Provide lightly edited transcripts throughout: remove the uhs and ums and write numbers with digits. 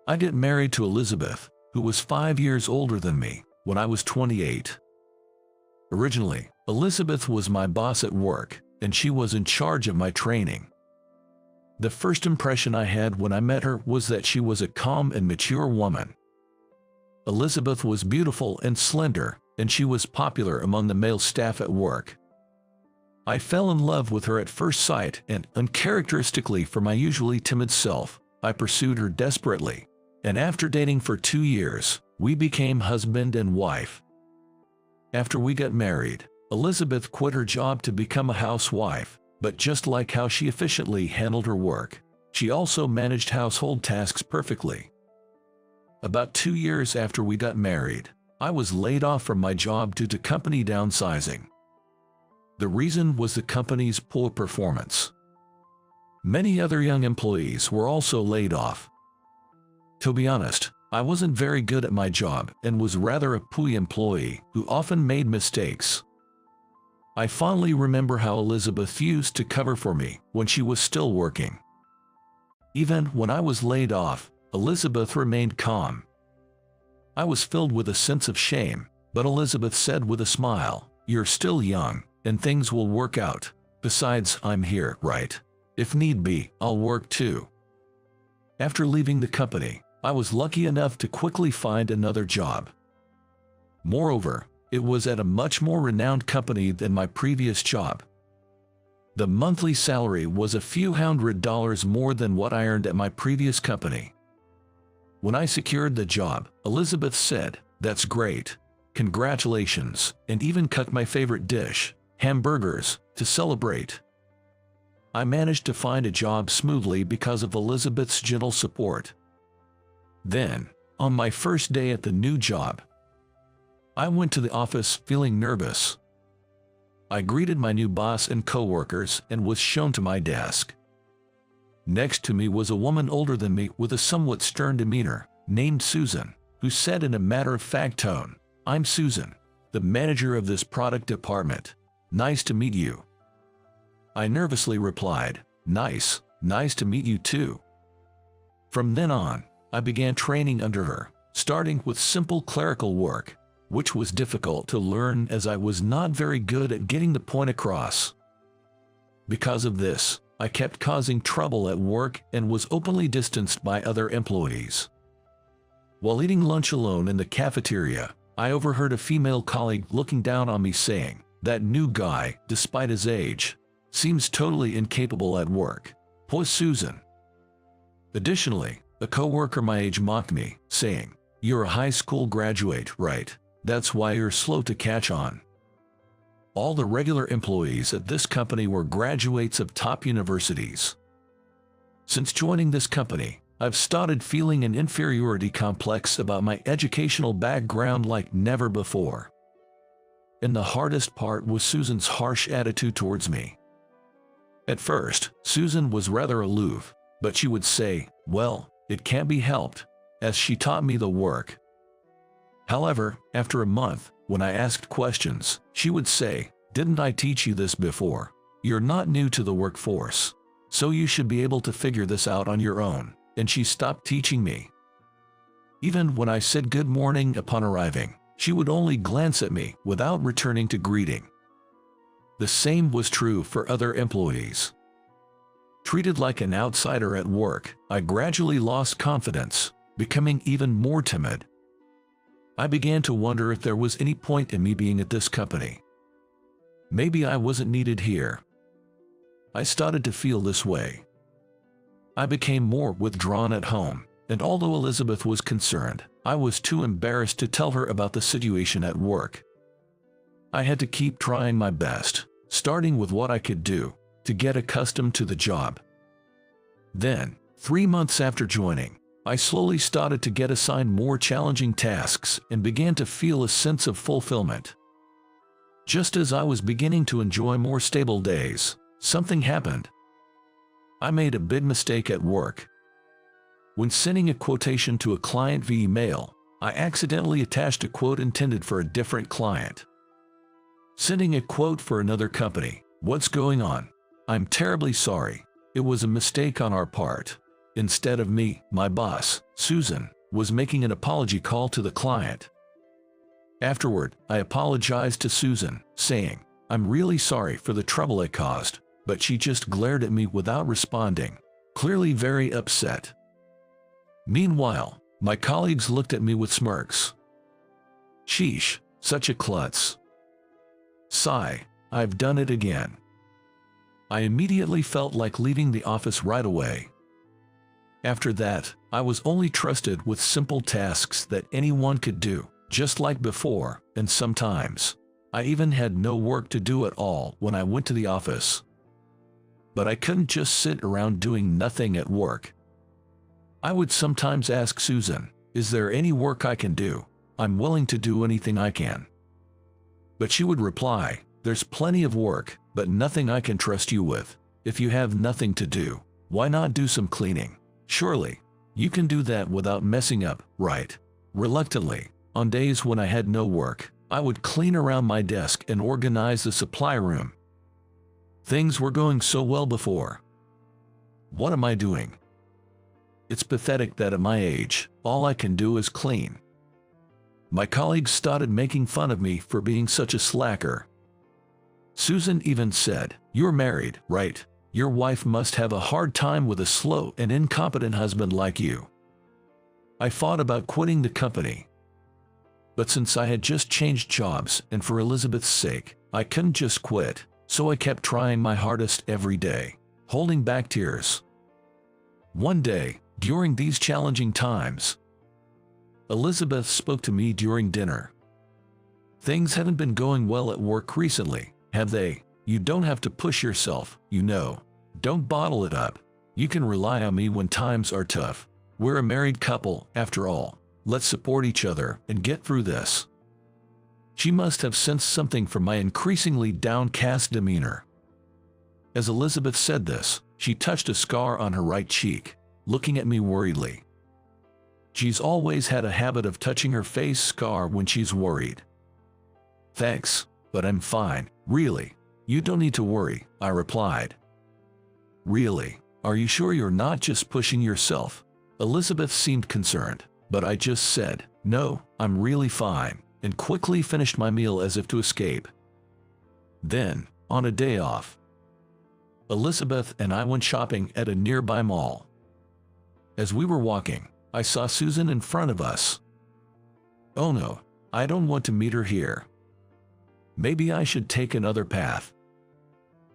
I get married to Elizabeth, who was 5 years older than me, when I was 28. Originally, Elizabeth was my boss at work, and she was in charge of my training. The first impression I had when I met her was that she was a calm and mature woman. Elizabeth was beautiful and slender, and she was popular among the male staff at work. I fell in love with her at first sight, and, uncharacteristically for my usually timid self, I pursued her desperately, and after dating for 2 years, we became husband and wife. After we got married, Elizabeth quit her job to become a housewife, but just like how she efficiently handled her work, she also managed household tasks perfectly. About 2 years after we got married, I was laid off from my job due to company downsizing. The reason was the company's poor performance. Many other young employees were also laid off. To be honest, I wasn't very good at my job and was rather a pooey employee who often made mistakes. I fondly remember how Elizabeth used to cover for me when she was still working. Even when I was laid off, Elizabeth remained calm. I was filled with a sense of shame, but Elizabeth said with a smile, "You're still young, and things will work out. Besides, I'm here, right? If need be, I'll work too." After leaving the company, I was lucky enough to quickly find another job. Moreover, it was at a much more renowned company than my previous job. The monthly salary was a few $100 more than what I earned at my previous company. When I secured the job, Elizabeth said, "That's great. Congratulations," and even cooked my favorite dish, hamburgers, to celebrate. I managed to find a job smoothly because of Elizabeth's gentle support. Then, on my first day at the new job, I went to the office feeling nervous. I greeted my new boss and coworkers and was shown to my desk. Next to me was a woman older than me with a somewhat stern demeanor, named Susan, who said in a matter-of-fact tone, "I'm Susan, the manager of this product department. Nice to meet you." I nervously replied, Nice to meet you too." From then on, I began training under her, starting with simple clerical work, which was difficult to learn as I was not very good at getting the point across. Because of this, I kept causing trouble at work and was openly distanced by other employees. While eating lunch alone in the cafeteria, I overheard a female colleague looking down on me saying, "That new guy, despite his age, seems totally incapable at work. Poor Susan." Additionally, a coworker my age mocked me, saying, "You're a high school graduate, right? That's why you're slow to catch on." All the regular employees at this company were graduates of top universities. Since joining this company, I've started feeling an inferiority complex about my educational background like never before. And the hardest part was Susan's harsh attitude towards me. At first, Susan was rather aloof, but she would say, "Well, it can't be helped," as she taught me the work. However, after a month, when I asked questions, she would say, "Didn't I teach you this before? You're not new to the workforce, so you should be able to figure this out on your own," and she stopped teaching me. Even when I said good morning upon arriving, she would only glance at me without returning to greeting. The same was true for other employees. Treated like an outsider at work, I gradually lost confidence, becoming even more timid. I began to wonder if there was any point in me being at this company. Maybe I wasn't needed here. I started to feel this way. I became more withdrawn at home, and although Elizabeth was concerned, I was too embarrassed to tell her about the situation at work. I had to keep trying my best, starting with what I could do, to get accustomed to the job. Then, 3 months after joining, I slowly started to get assigned more challenging tasks and began to feel a sense of fulfillment. Just as I was beginning to enjoy more stable days, something happened. I made a big mistake at work. When sending a quotation to a client via email, I accidentally attached a quote intended for a different client. Sending a quote for another company. "What's going on? I'm terribly sorry. It was a mistake on our part." Instead of me, my boss, Susan, was making an apology call to the client. Afterward, I apologized to Susan, saying, "I'm really sorry for the trouble I caused," but she just glared at me without responding, clearly very upset. Meanwhile, my colleagues looked at me with smirks. Sheesh, such a klutz. Sigh, I've done it again. I immediately felt like leaving the office right away. After that, I was only trusted with simple tasks that anyone could do, just like before, and sometimes I even had no work to do at all when I went to the office. But I couldn't just sit around doing nothing at work. I would sometimes ask Susan, "Is there any work I can do? I'm willing to do anything I can." But she would reply, "There's plenty of work, but nothing I can trust you with. If you have nothing to do, why not do some cleaning? Surely, you can do that without messing up, right?" Reluctantly, on days when I had no work, I would clean around my desk and organize the supply room. Things were going so well before. What am I doing? It's pathetic that at my age, all I can do is clean. My colleagues started making fun of me for being such a slacker. Susan even said, "You're married, right? Your wife must have a hard time with a slow and incompetent husband like you." I thought about quitting the company. But since I had just changed jobs and for Elizabeth's sake, I couldn't just quit, so I kept trying my hardest every day, holding back tears. One day, during these challenging times, Elizabeth spoke to me during dinner. "Things haven't been going well at work recently, have they? You don't have to push yourself, you know. Don't bottle it up. You can rely on me when times are tough. We're a married couple, after all. Let's support each other and get through this." She must have sensed something from my increasingly downcast demeanor. As Elizabeth said this, she touched a scar on her right cheek, looking at me worriedly. She's always had a habit of touching her face scar when she's worried. "Thanks, but I'm fine, really. You don't need to worry," I replied. "Really? Are you sure you're not just pushing yourself?" Elizabeth seemed concerned, but I just said, "No, I'm really fine," and quickly finished my meal as if to escape. Then, on a day off, Elizabeth and I went shopping at a nearby mall. As we were walking, I saw Susan in front of us. Oh no, I don't want to meet her here. Maybe I should take another path.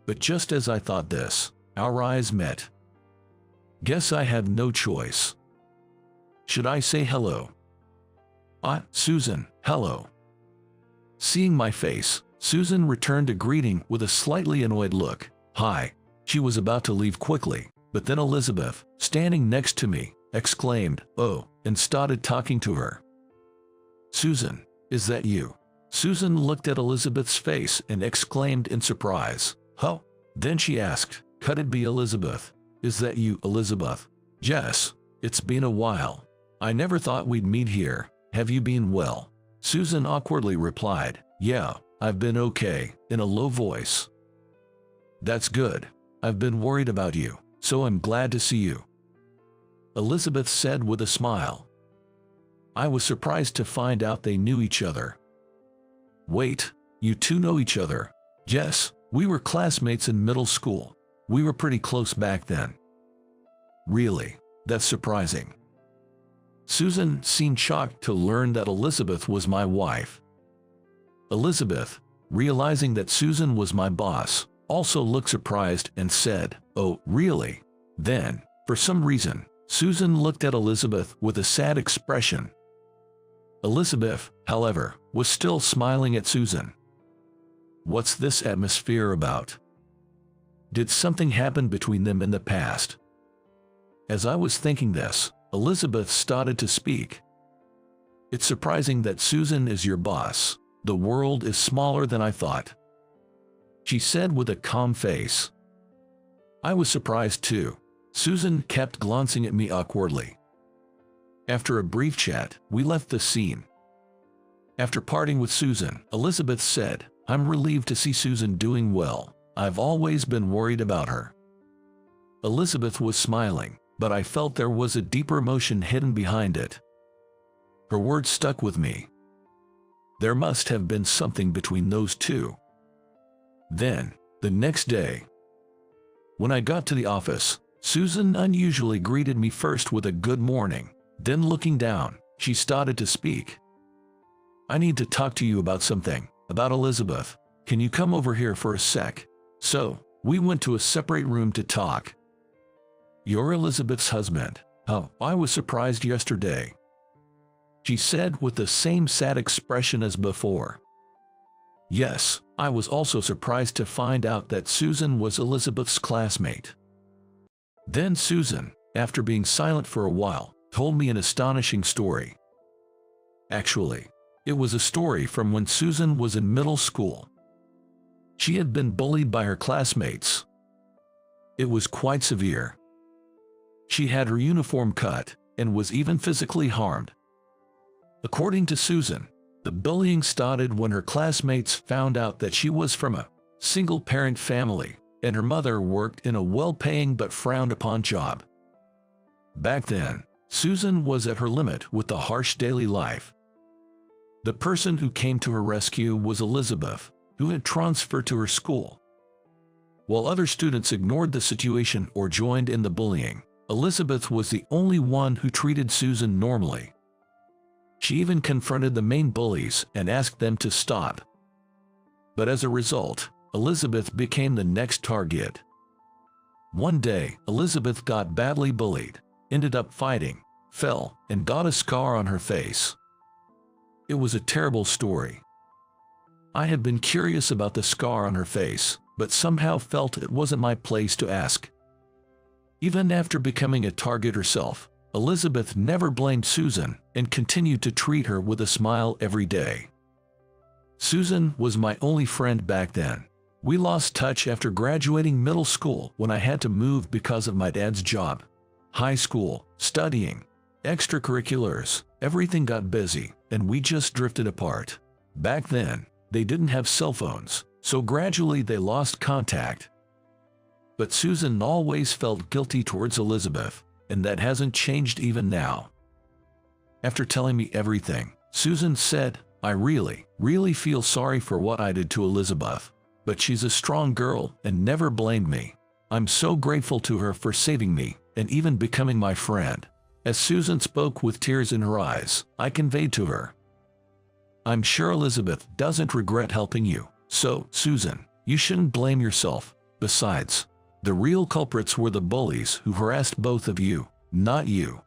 But just as I thought this, our eyes met. Guess I had no choice. Should I say hello? Susan, hello." Seeing my face, Susan returned a greeting with a slightly annoyed look. "Hi." She was about to leave quickly, but then Elizabeth, standing next to me, exclaimed, "Oh," and started talking to her. "Susan, is that you?" Susan looked at Elizabeth's face and exclaimed in surprise, "Huh?" Then she asked, "Could it be Elizabeth? Is that you, Elizabeth?" "Yes, it's been a while. I never thought we'd meet here. Have you been well?" Susan awkwardly replied, "Yeah, I've been okay," in a low voice. "That's good. I've been worried about you, so I'm glad to see you," Elizabeth said with a smile. I was surprised to find out they knew each other. "Wait, you two know each other?" "Yes, we were classmates in middle school. We were pretty close back then." "Really? That's surprising." Susan seemed shocked to learn that Elizabeth was my wife. Elizabeth, realizing that Susan was my boss, also looked surprised and said, "Oh, really?" Then, for some reason, Susan looked at Elizabeth with a sad expression. Elizabeth, however, was still smiling at Susan. What's this atmosphere about? Did something happen between them in the past? As I was thinking this, Elizabeth started to speak. "It's surprising that Susan is your boss. The world is smaller than I thought," she said with a calm face. I was surprised too. Susan kept glancing at me awkwardly. After a brief chat, we left the scene. After parting with Susan, Elizabeth said, "I'm relieved to see Susan doing well. I've always been worried about her." Elizabeth was smiling. but I felt there was a deeper emotion hidden behind it. Her words stuck with me. There must have been something between those two. Then, the next day, when I got to the office, Susan unusually greeted me first with a good morning. Then looking down, she started to speak. "I need to talk to you about something, about Elizabeth. Can you come over here for a sec?" So, we went to a separate room to talk. "You're Elizabeth's husband. Oh, I was surprised yesterday," she said with the same sad expression as before. Yes, I was also surprised to find out that Susan was Elizabeth's classmate. Then Susan, after being silent for a while, told me an astonishing story. Actually, it was a story from when Susan was in middle school. She had been bullied by her classmates. It was quite severe. She had her uniform cut and was even physically harmed. According to Susan, the bullying started when her classmates found out that she was from a single-parent family and her mother worked in a well-paying but frowned-upon job. Back then, Susan was at her limit with the harsh daily life. The person who came to her rescue was Elizabeth, who had transferred to her school. While other students ignored the situation or joined in the bullying, Elizabeth was the only one who treated Susan normally. She even confronted the main bullies and asked them to stop. But as a result, Elizabeth became the next target. One day, Elizabeth got badly bullied, ended up fighting, fell, and got a scar on her face. It was a terrible story. I had been curious about the scar on her face, but somehow felt it wasn't my place to ask. Even after becoming a target herself, Elizabeth never blamed Susan and continued to treat her with a smile every day. Susan was my only friend back then. We lost touch after graduating middle school when I had to move because of my dad's job. High school, studying, extracurriculars, everything got busy, and we just drifted apart. Back then, they didn't have cell phones, so gradually they lost contact. But Susan always felt guilty towards Elizabeth, and that hasn't changed even now. After telling me everything, Susan said, "I really feel sorry for what I did to Elizabeth, but she's a strong girl and never blamed me. I'm so grateful to her for saving me and even becoming my friend." As Susan spoke with tears in her eyes, I conveyed to her, "I'm sure Elizabeth doesn't regret helping you, so, Susan, you shouldn't blame yourself. Besides, the real culprits were the bullies who harassed both of you, not you."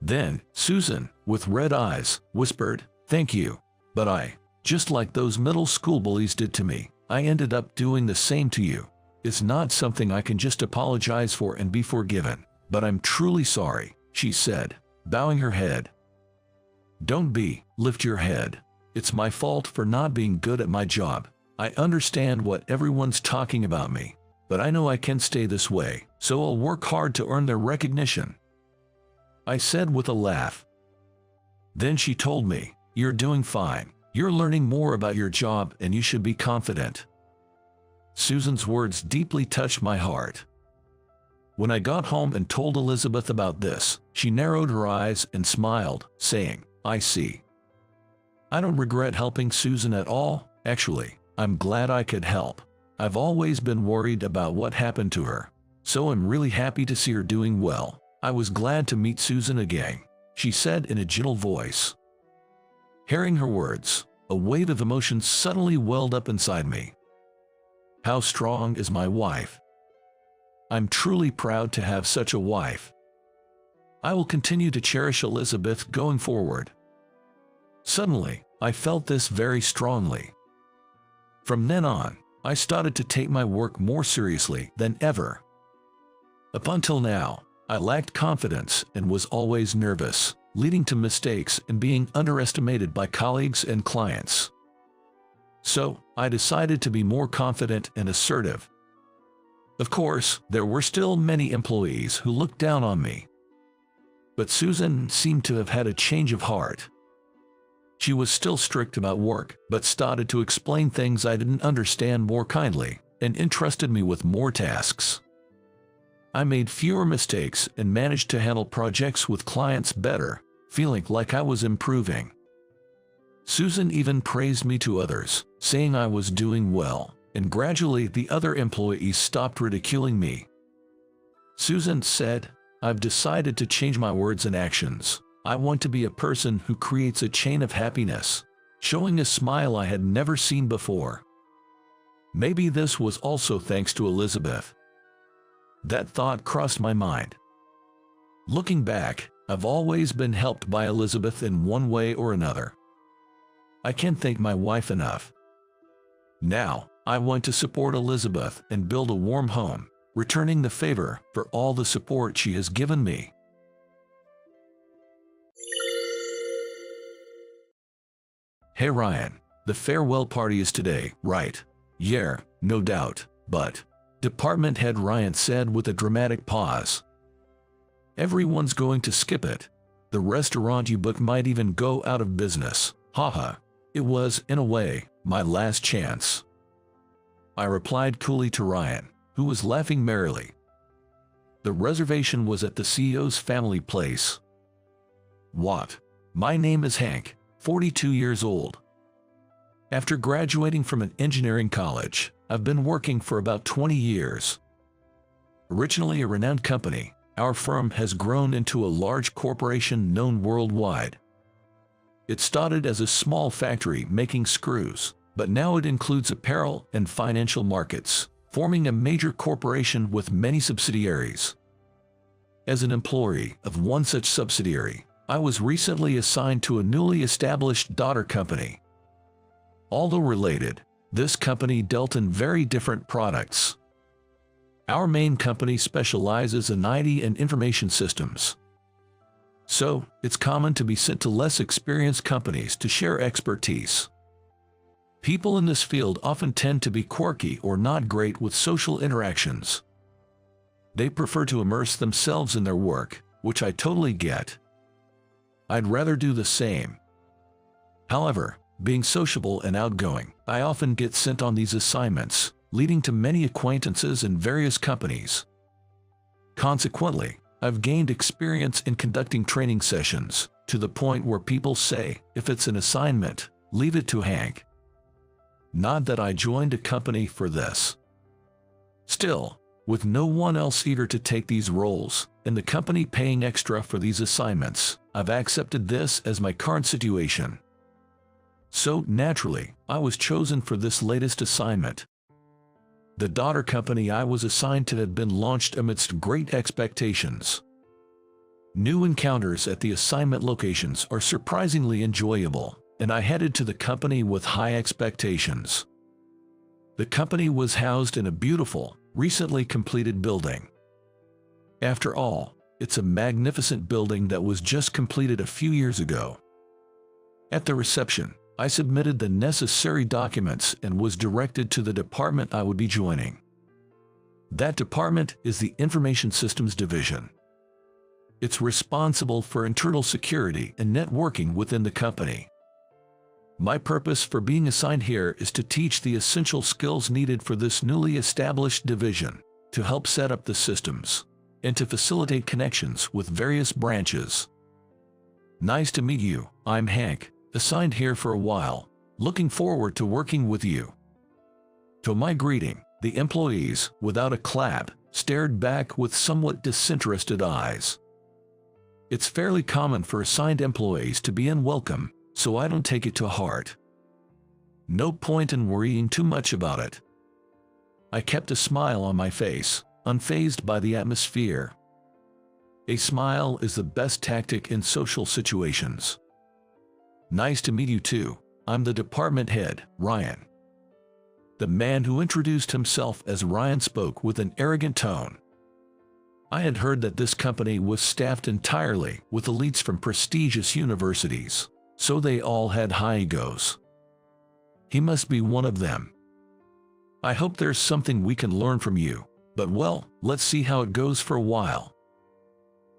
Then, Susan, with red eyes, whispered, "Thank you, but just like those middle school bullies did to me, I ended up doing the same to you. It's not something I can just apologize for and be forgiven, but I'm truly sorry," she said, bowing her head. "Don't lift your head. It's my fault for not being good at my job. I understand what everyone's talking about me, but I know I can't stay this way, so I'll work hard to earn their recognition," I said with a laugh. Then she told me, "You're doing fine. You're learning more about your job and you should be confident." Susan's words deeply touched my heart. When I got home and told Elizabeth about this, she narrowed her eyes and smiled, saying, "I see. I don't regret helping Susan at all. Actually, I'm glad I could help. I've always been worried about what happened to her, so I'm really happy to see her doing well. I was glad to meet Susan again," she said in a gentle voice. Hearing her words, a wave of emotion suddenly welled up inside me. How strong is my wife? I'm truly proud to have such a wife. I will continue to cherish Elizabeth going forward. Suddenly, I felt this very strongly. From then on, I started to take my work more seriously than ever. Up until now, I lacked confidence and was always nervous, leading to mistakes and being underestimated by colleagues and clients. So, I decided to be more confident and assertive. Of course, there were still many employees who looked down on me. But Susan seemed to have had a change of heart. She was still strict about work, but started to explain things I didn't understand more kindly, and entrusted me with more tasks. I made fewer mistakes and managed to handle projects with clients better, feeling like I was improving. Susan even praised me to others, saying I was doing well, and gradually the other employees stopped ridiculing me. Susan said, "I've decided to change my words and actions. I want to be a person who creates a chain of happiness," showing a smile I had never seen before. Maybe this was also thanks to Elizabeth. That thought crossed my mind. Looking back, I've always been helped by Elizabeth in one way or another. I can't thank my wife enough. Now, I want to support Elizabeth and build a warm home, returning the favor for all the support she has given me. Hey Ryan, the farewell party is today, right? Yeah, no doubt, but department head Ryan said with a dramatic pause. Everyone's going to skip it. The restaurant you booked might even go out of business. Haha. It was, in a way, my last chance. I replied coolly to Ryan, who was laughing merrily. The reservation was at the CEO's family place. What? My name is Hank, 42 years old. After graduating from an engineering college, I've been working for about 20 years. Originally a renowned company, our firm has grown into a large corporation known worldwide. It started as a small factory making screws, but now it includes apparel and financial markets, forming a major corporation with many subsidiaries. As an employee of one such subsidiary, I was recently assigned to a newly established daughter company. Although related, this company dealt in very different products. Our main company specializes in IT and information systems. So, it's common to be sent to less experienced companies to share expertise. People in this field often tend to be quirky or not great with social interactions. They prefer to immerse themselves in their work, which I totally get. I'd rather do the same. However, being sociable and outgoing, I often get sent on these assignments, leading to many acquaintances in various companies. Consequently, I've gained experience in conducting training sessions, to the point where people say, if it's an assignment, leave it to Hank. Not that I joined a company for this. Still, with no one else eager to take these roles, and the company paying extra for these assignments, I've accepted this as my current situation. So, naturally, I was chosen for this latest assignment. The daughter company I was assigned to had been launched amidst great expectations. New encounters at the assignment locations are surprisingly enjoyable, and I headed to the company with high expectations. The company was housed in a beautiful, recently completed building. After all, it's a magnificent building that was just completed a few years ago. At the reception, I submitted the necessary documents and was directed to the department I would be joining. That department is the Information Systems Division. It's responsible for internal security and networking within the company. My purpose for being assigned here is to teach the essential skills needed for this newly established division, to help set up the systems, and to facilitate connections with various branches. Nice to meet you, I'm Hank. Assigned here for a while, looking forward to working with you. To my greeting, the employees, without a clap, stared back with somewhat disinterested eyes. It's fairly common for assigned employees to be unwelcome, so I don't take it to heart. No point in worrying too much about it. I kept a smile on my face, unfazed by the atmosphere. A smile is the best tactic in social situations. Nice to meet you too. I'm the department head, Ryan. The man who introduced himself as Ryan spoke with an arrogant tone. I had heard that this company was staffed entirely with elites from prestigious universities, so they all had high egos. He must be one of them. I hope there's something we can learn from you, but well, let's see how it goes for a while.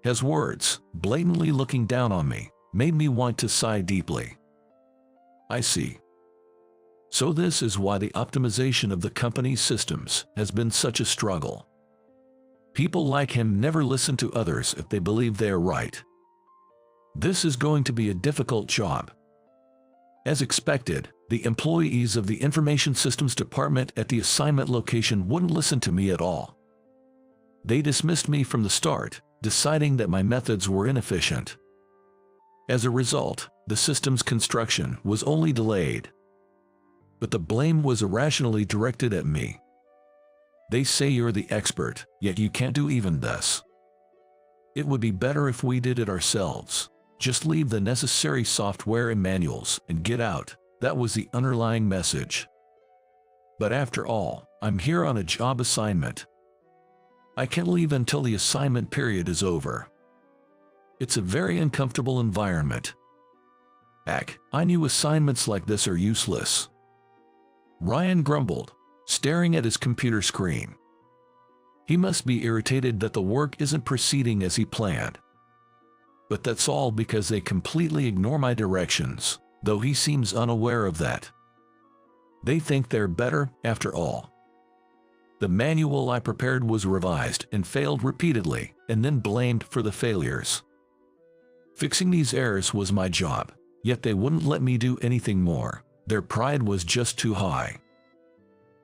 His words, blatantly looking down on me, made me want to sigh deeply. I see. So this is why the optimization of the company's systems has been such a struggle. People like him never listen to others if they believe they are right. This is going to be a difficult job. As expected, the employees of the Information Systems Department at the assignment location wouldn't listen to me at all. They dismissed me from the start, deciding that my methods were inefficient. As a result, the system's construction was only delayed. But the blame was irrationally directed at me. They say you're the expert, yet you can't do even this. It would be better if we did it ourselves. Just leave the necessary software and manuals and get out. That was the underlying message. But after all, I'm here on a job assignment. I can't leave until the assignment period is over. It's a very uncomfortable environment. Heck, I knew assignments like this are useless. Ryan grumbled, staring at his computer screen. He must be irritated that the work isn't proceeding as he planned. But that's all because they completely ignore my directions, though he seems unaware of that. They think they're better, after all. The manual I prepared was revised and failed repeatedly, and then blamed for the failures. Fixing these errors was my job, yet they wouldn't let me do anything more. Their pride was just too high.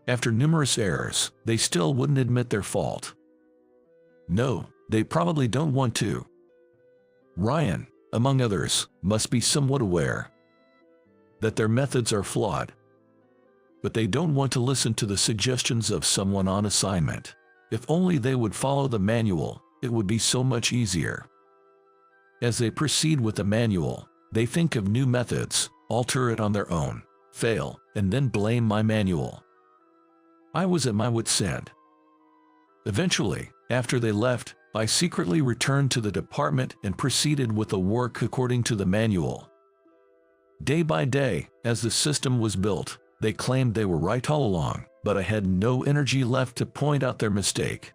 After numerous errors, they still wouldn't admit their fault. No, they probably don't want to. Ryan, among others, must be somewhat aware that their methods are flawed. But they don't want to listen to the suggestions of someone on assignment. If only they would follow the manual, it would be so much easier. As they proceed with the manual, they think of new methods, alter it on their own, fail, and then blame my manual. I was at my wit's end. Eventually, after they left, I secretly returned to the department and proceeded with the work according to the manual. Day by day, as the system was built, they claimed they were right all along, but I had no energy left to point out their mistake.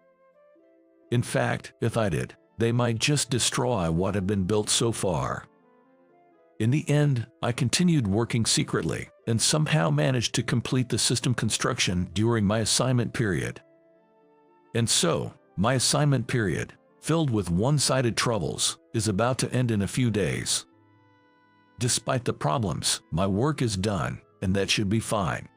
In fact, if I did, they might just destroy what had been built so far. In the end, I continued working secretly, and somehow managed to complete the system construction during my assignment period. And so, my assignment period, filled with one-sided troubles, is about to end in a few days. Despite the problems, my work is done, and that should be fine.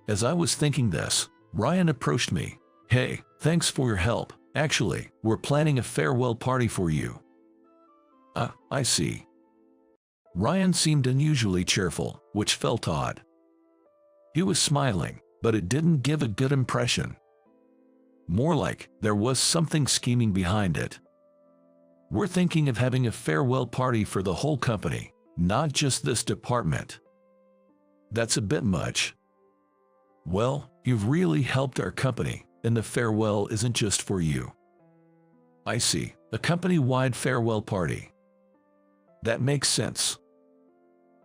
As I was thinking this, Ryan approached me. "Hey, thanks for your help. Actually, we're planning a farewell party for you." I see. Ryan seemed unusually cheerful, which felt odd. He was smiling, but it didn't give a good impression. More like there was something scheming behind it. "We're thinking of having a farewell party for the whole company, not just this department." "That's a bit much." "Well, you've really helped our company, and the farewell isn't just for you." "I see, a company-wide farewell party. That makes sense.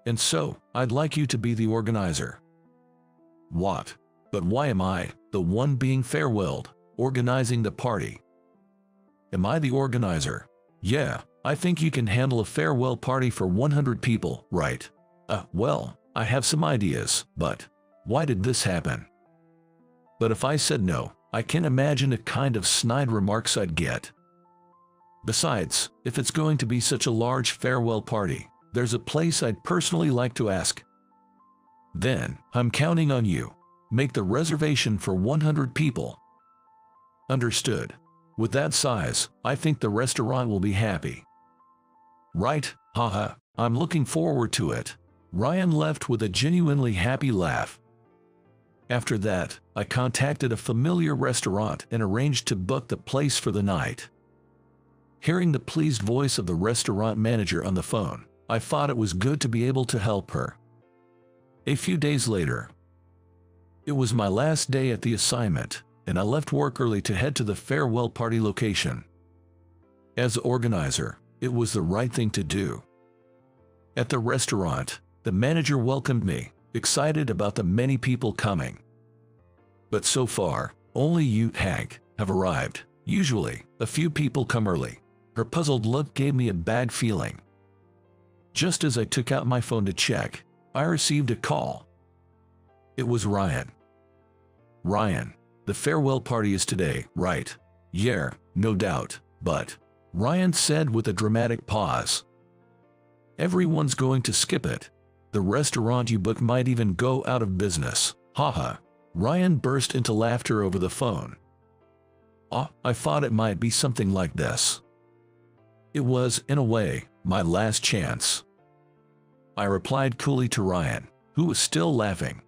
And so, I'd like you to be the organizer." "What? But why am I, the one being farewelled, organizing the party?" "Am I the organizer?" "Yeah, I think you can handle a farewell party for 100 people, right?" Well, I have some ideas, but why did this happen?" "But if I said no, I can imagine the kind of snide remarks I'd get. Besides, if it's going to be such a large farewell party, there's a place I'd personally like to ask." "Then, I'm counting on you. Make the reservation for 100 people." "Understood. With that size, I think the restaurant will be happy." "Right, haha, I'm looking forward to it." Ryan left with a genuinely happy laugh. After that, I contacted a familiar restaurant and arranged to book the place for the night. Hearing the pleased voice of the restaurant manager on the phone, I thought it was good to be able to help her. A few days later, it was my last day at the assignment, and I left work early to head to the farewell party location. As organizer, it was the right thing to do. At the restaurant, the manager welcomed me, excited about the many people coming. "But so far, only you, Hank, have arrived. Usually, a few people come early." Her puzzled look gave me a bad feeling. Just as I took out my phone to check, I received a call. It was Ryan. "Ryan, the farewell party is today, right?" Yeah, no doubt, but, Ryan said with a dramatic pause. Everyone's going to skip it. The restaurant you booked might even go out of business. Haha. Ryan burst into laughter over the phone. I thought it might be something like this. It was, in a way, my last chance. I replied coolly to Ryan, who was still laughing.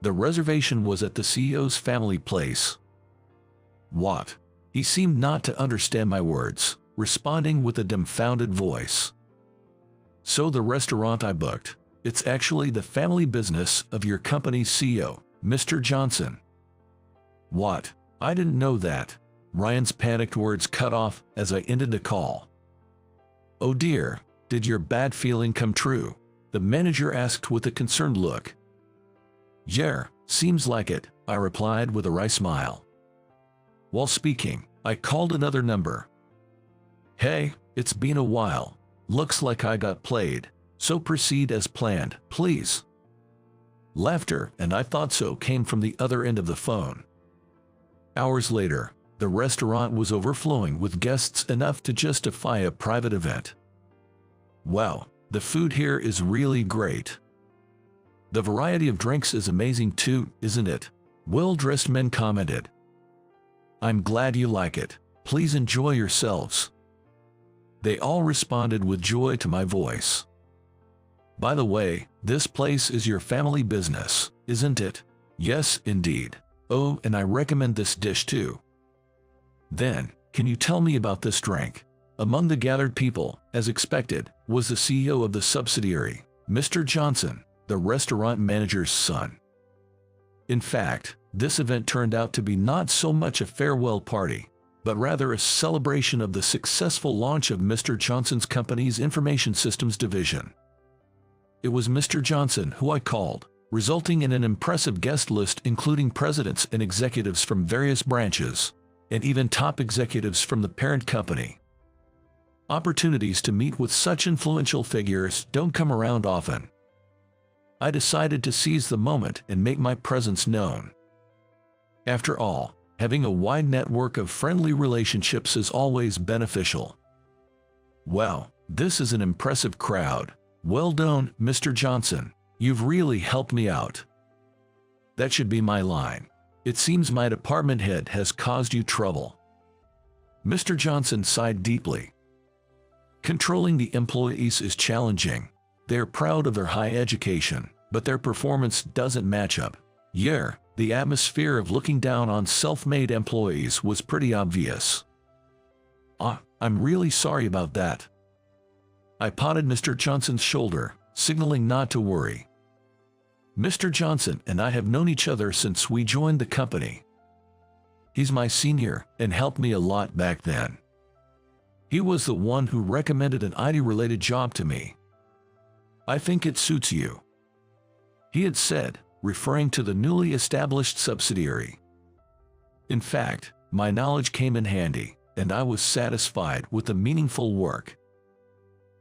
The reservation was at the CEO's family place. What? He seemed not to understand my words, responding with a dumbfounded voice. So the restaurant I booked, it's actually the family business of your company's CEO, Mr. Johnson. What? I didn't know that. Ryan's panicked words cut off as I ended the call. Oh dear, did your bad feeling come true? The manager asked with a concerned look. Yeah, seems like it, I replied with a wry smile. While speaking, I called another number. Hey, it's been a while. Looks like I got played, so proceed as planned, please. Laughter, and I thought so, came from the other end of the phone. Hours later, the restaurant was overflowing with guests enough to justify a private event. Wow, the food here is really great. The variety of drinks is amazing too, isn't it? Well-dressed men commented. I'm glad you like it. Please enjoy yourselves. They all responded with joy to my voice. By the way, this place is your family business, isn't it? Yes, indeed. Oh, and I recommend this dish too. Then, can you tell me about this drink? Among the gathered people, as expected, was the CEO of the subsidiary, Mr. Johnson, the restaurant manager's son. In fact, this event turned out to be not so much a farewell party, but rather a celebration of the successful launch of Mr. Johnson's company's information systems division. It was Mr. Johnson who I called, resulting in an impressive guest list including presidents and executives from various branches, and even top executives from the parent company. Opportunities to meet with such influential figures don't come around often. I decided to seize the moment and make my presence known. After all, having a wide network of friendly relationships is always beneficial. Wow, this is an impressive crowd. Well done, Mr. Johnson. You've really helped me out. That should be my line. It seems my department head has caused you trouble. Mr. Johnson sighed deeply. Controlling the employees is challenging. They're proud of their high education, but their performance doesn't match up. Yeah, the atmosphere of looking down on self-made employees was pretty obvious. I'm really sorry about that. I patted Mr. Johnson's shoulder, signaling not to worry. Mr. Johnson and I have known each other since we joined the company. He's my senior and helped me a lot back then. He was the one who recommended an IT-related job to me. I think it suits you, he had said, referring to the newly established subsidiary. In fact, my knowledge came in handy, and I was satisfied with the meaningful work.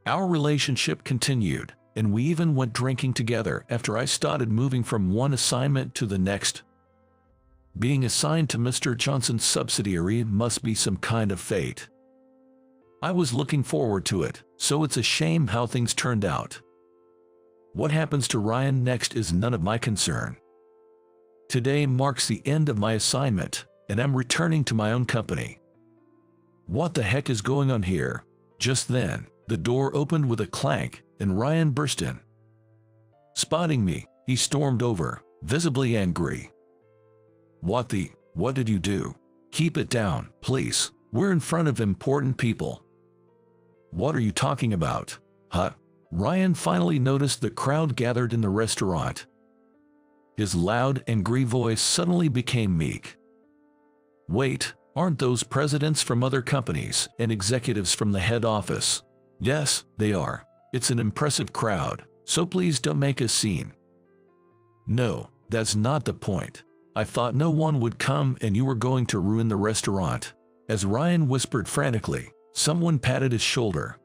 Our relationship continued, and we even went drinking together after I started moving from one assignment to the next. Being assigned to Mr. Johnson's subsidiary must be some kind of fate. I was looking forward to it, so it's a shame how things turned out. What happens to Ryan next is none of my concern. Today marks the end of my assignment, and I'm returning to my own company. What the heck is going on here? Just then, the door opened with a clank, and Ryan burst in. Spotting me, he stormed over, visibly angry. What did you do? Keep it down, please. We're in front of important people. What are you talking about? Huh? Ryan finally noticed the crowd gathered in the restaurant. His loud, angry voice suddenly became meek. Wait, aren't those presidents from other companies and executives from the head office? Yes, they are. It's an impressive crowd, so please don't make a scene. No, that's not the point. I thought no one would come and you were going to ruin the restaurant. As Ryan whispered frantically, someone patted his shoulder.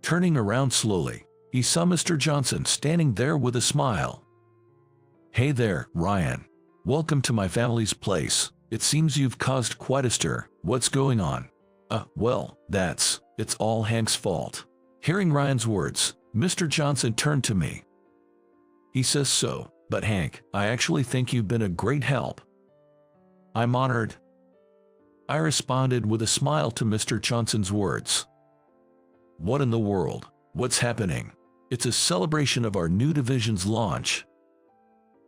Turning around slowly, he saw Mr. Johnson standing there with a smile. Hey there, Ryan. Welcome to my family's place. It seems you've caused quite a stir. What's going on? Well, it's all Hank's fault." Hearing Ryan's words, Mr. Johnson turned to me. He says so, but Hank, I actually think you've been a great help. I'm honored. I responded with a smile to Mr. Johnson's words. What in the world? What's happening? It's a celebration of our new division's launch.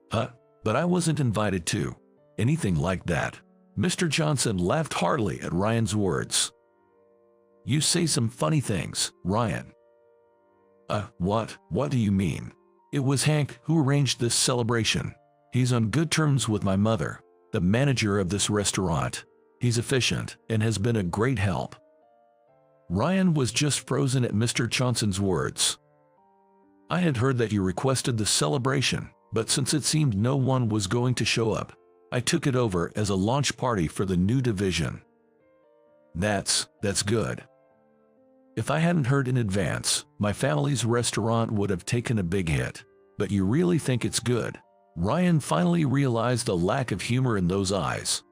But I wasn't invited to anything like that. Mr. Johnson laughed heartily at Ryan's words. You say some funny things, Ryan. What do you mean? It was Hank who arranged this celebration. He's on good terms with my mother, the manager of this restaurant. He's efficient and has been a great help. Ryan was just frozen at Mr. Johnson's words. I had heard that you requested the celebration, but since it seemed no one was going to show up, I took it over as a launch party for the new division. That's good. If I hadn't heard in advance, my family's restaurant would have taken a big hit. But you really think it's good? Ryan finally realized the lack of humor in those eyes.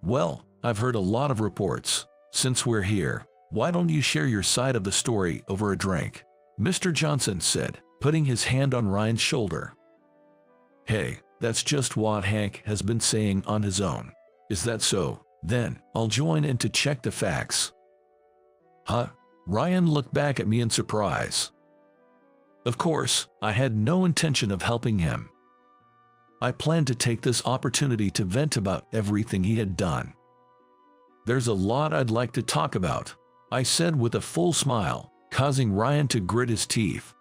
Well, I've heard a lot of reports. Since we're here, why don't you share your side of the story over a drink? Mr. Johnson said, putting his hand on Ryan's shoulder. Hey, that's just what Hank has been saying on his own. Is that so? Then, I'll join in to check the facts. Ryan looked back at me in surprise. Of course, I had no intention of helping him. I planned to take this opportunity to vent about everything he had done. There's a lot I'd like to talk about, I said with a full smile, causing Ryan to grit his teeth.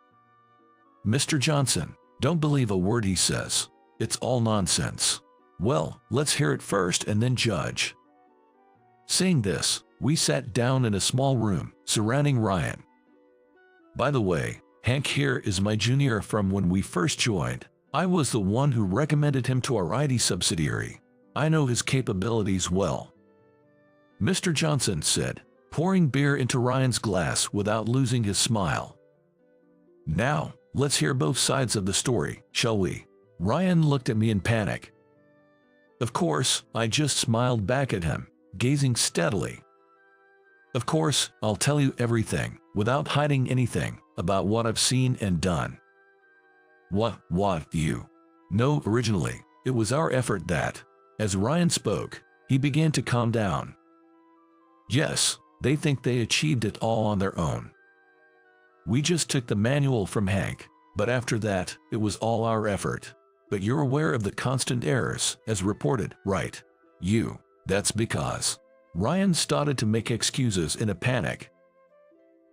Mr. Johnson, don't believe a word he says. It's all nonsense. Well, let's hear it first and then judge. Saying this, we sat down in a small room, surrounding Ryan. By the way, Hank here is my junior from when we first joined. I was the one who recommended him to our IT subsidiary. I know his capabilities well. Mr. Johnson said, pouring beer into Ryan's glass without losing his smile. Now, let's hear both sides of the story, shall we? Ryan looked at me in panic. Of course, I just smiled back at him, gazing steadily. Of course, I'll tell you everything, without hiding anything, about what I've seen and done. What you? No, originally, it was our effort that, as Ryan spoke, he began to calm down. Yes, they think they achieved it all on their own. We just took the manual from Hank, but after that, it was all our effort. But you're aware of the constant errors, as reported, right? That's because. Ryan started to make excuses in a panic.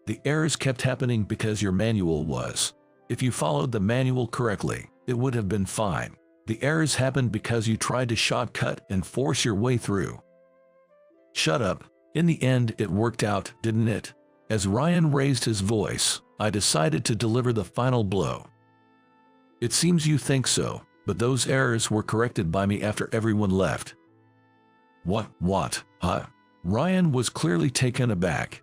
The errors kept happening because your manual was. If you followed the manual correctly, it would have been fine. The errors happened because you tried to shortcut and force your way through. Shut up. In the end, it worked out, didn't it? As Ryan raised his voice, I decided to deliver the final blow. It seems you think so, but those errors were corrected by me after everyone left. What? Ryan was clearly taken aback.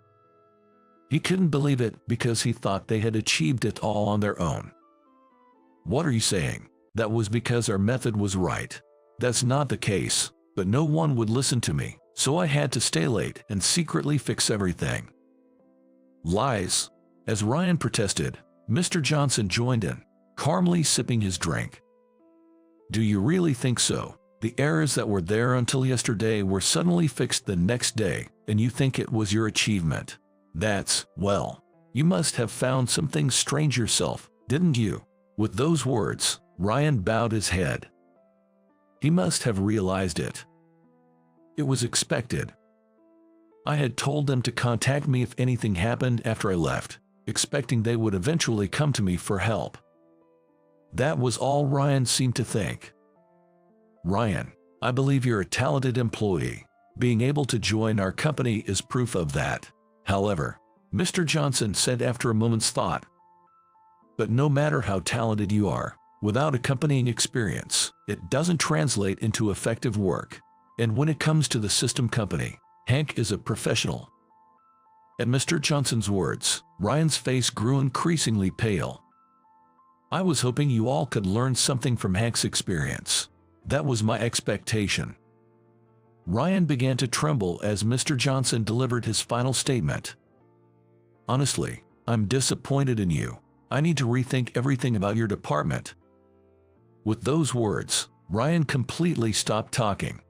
He couldn't believe it because he thought they had achieved it all on their own. What are you saying? That was because our method was right. That's not the case, but no one would listen to me, so I had to stay late and secretly fix everything. Lies. As Ryan protested, Mr. Johnson joined in, calmly sipping his drink. Do you really think so? The errors that were there until yesterday were suddenly fixed the next day, and you think it was your achievement? Well, you must have found something strange yourself, didn't you? With those words, Ryan bowed his head. He must have realized it. It was expected. I had told them to contact me if anything happened after I left, expecting they would eventually come to me for help. That was all Ryan seemed to think. Ryan, I believe you're a talented employee. Being able to join our company is proof of that. However, Mr. Johnson said after a moment's thought, but no matter how talented you are, without accompanying experience, it doesn't translate into effective work. And when it comes to the system company, Hank is a professional. At Mr. Johnson's words, Ryan's face grew increasingly pale. I was hoping you all could learn something from Hank's experience. That was my expectation. Ryan began to tremble as Mr. Johnson delivered his final statement. "Honestly, I'm disappointed in you. I need to rethink everything about your department." With those words, Ryan completely stopped talking.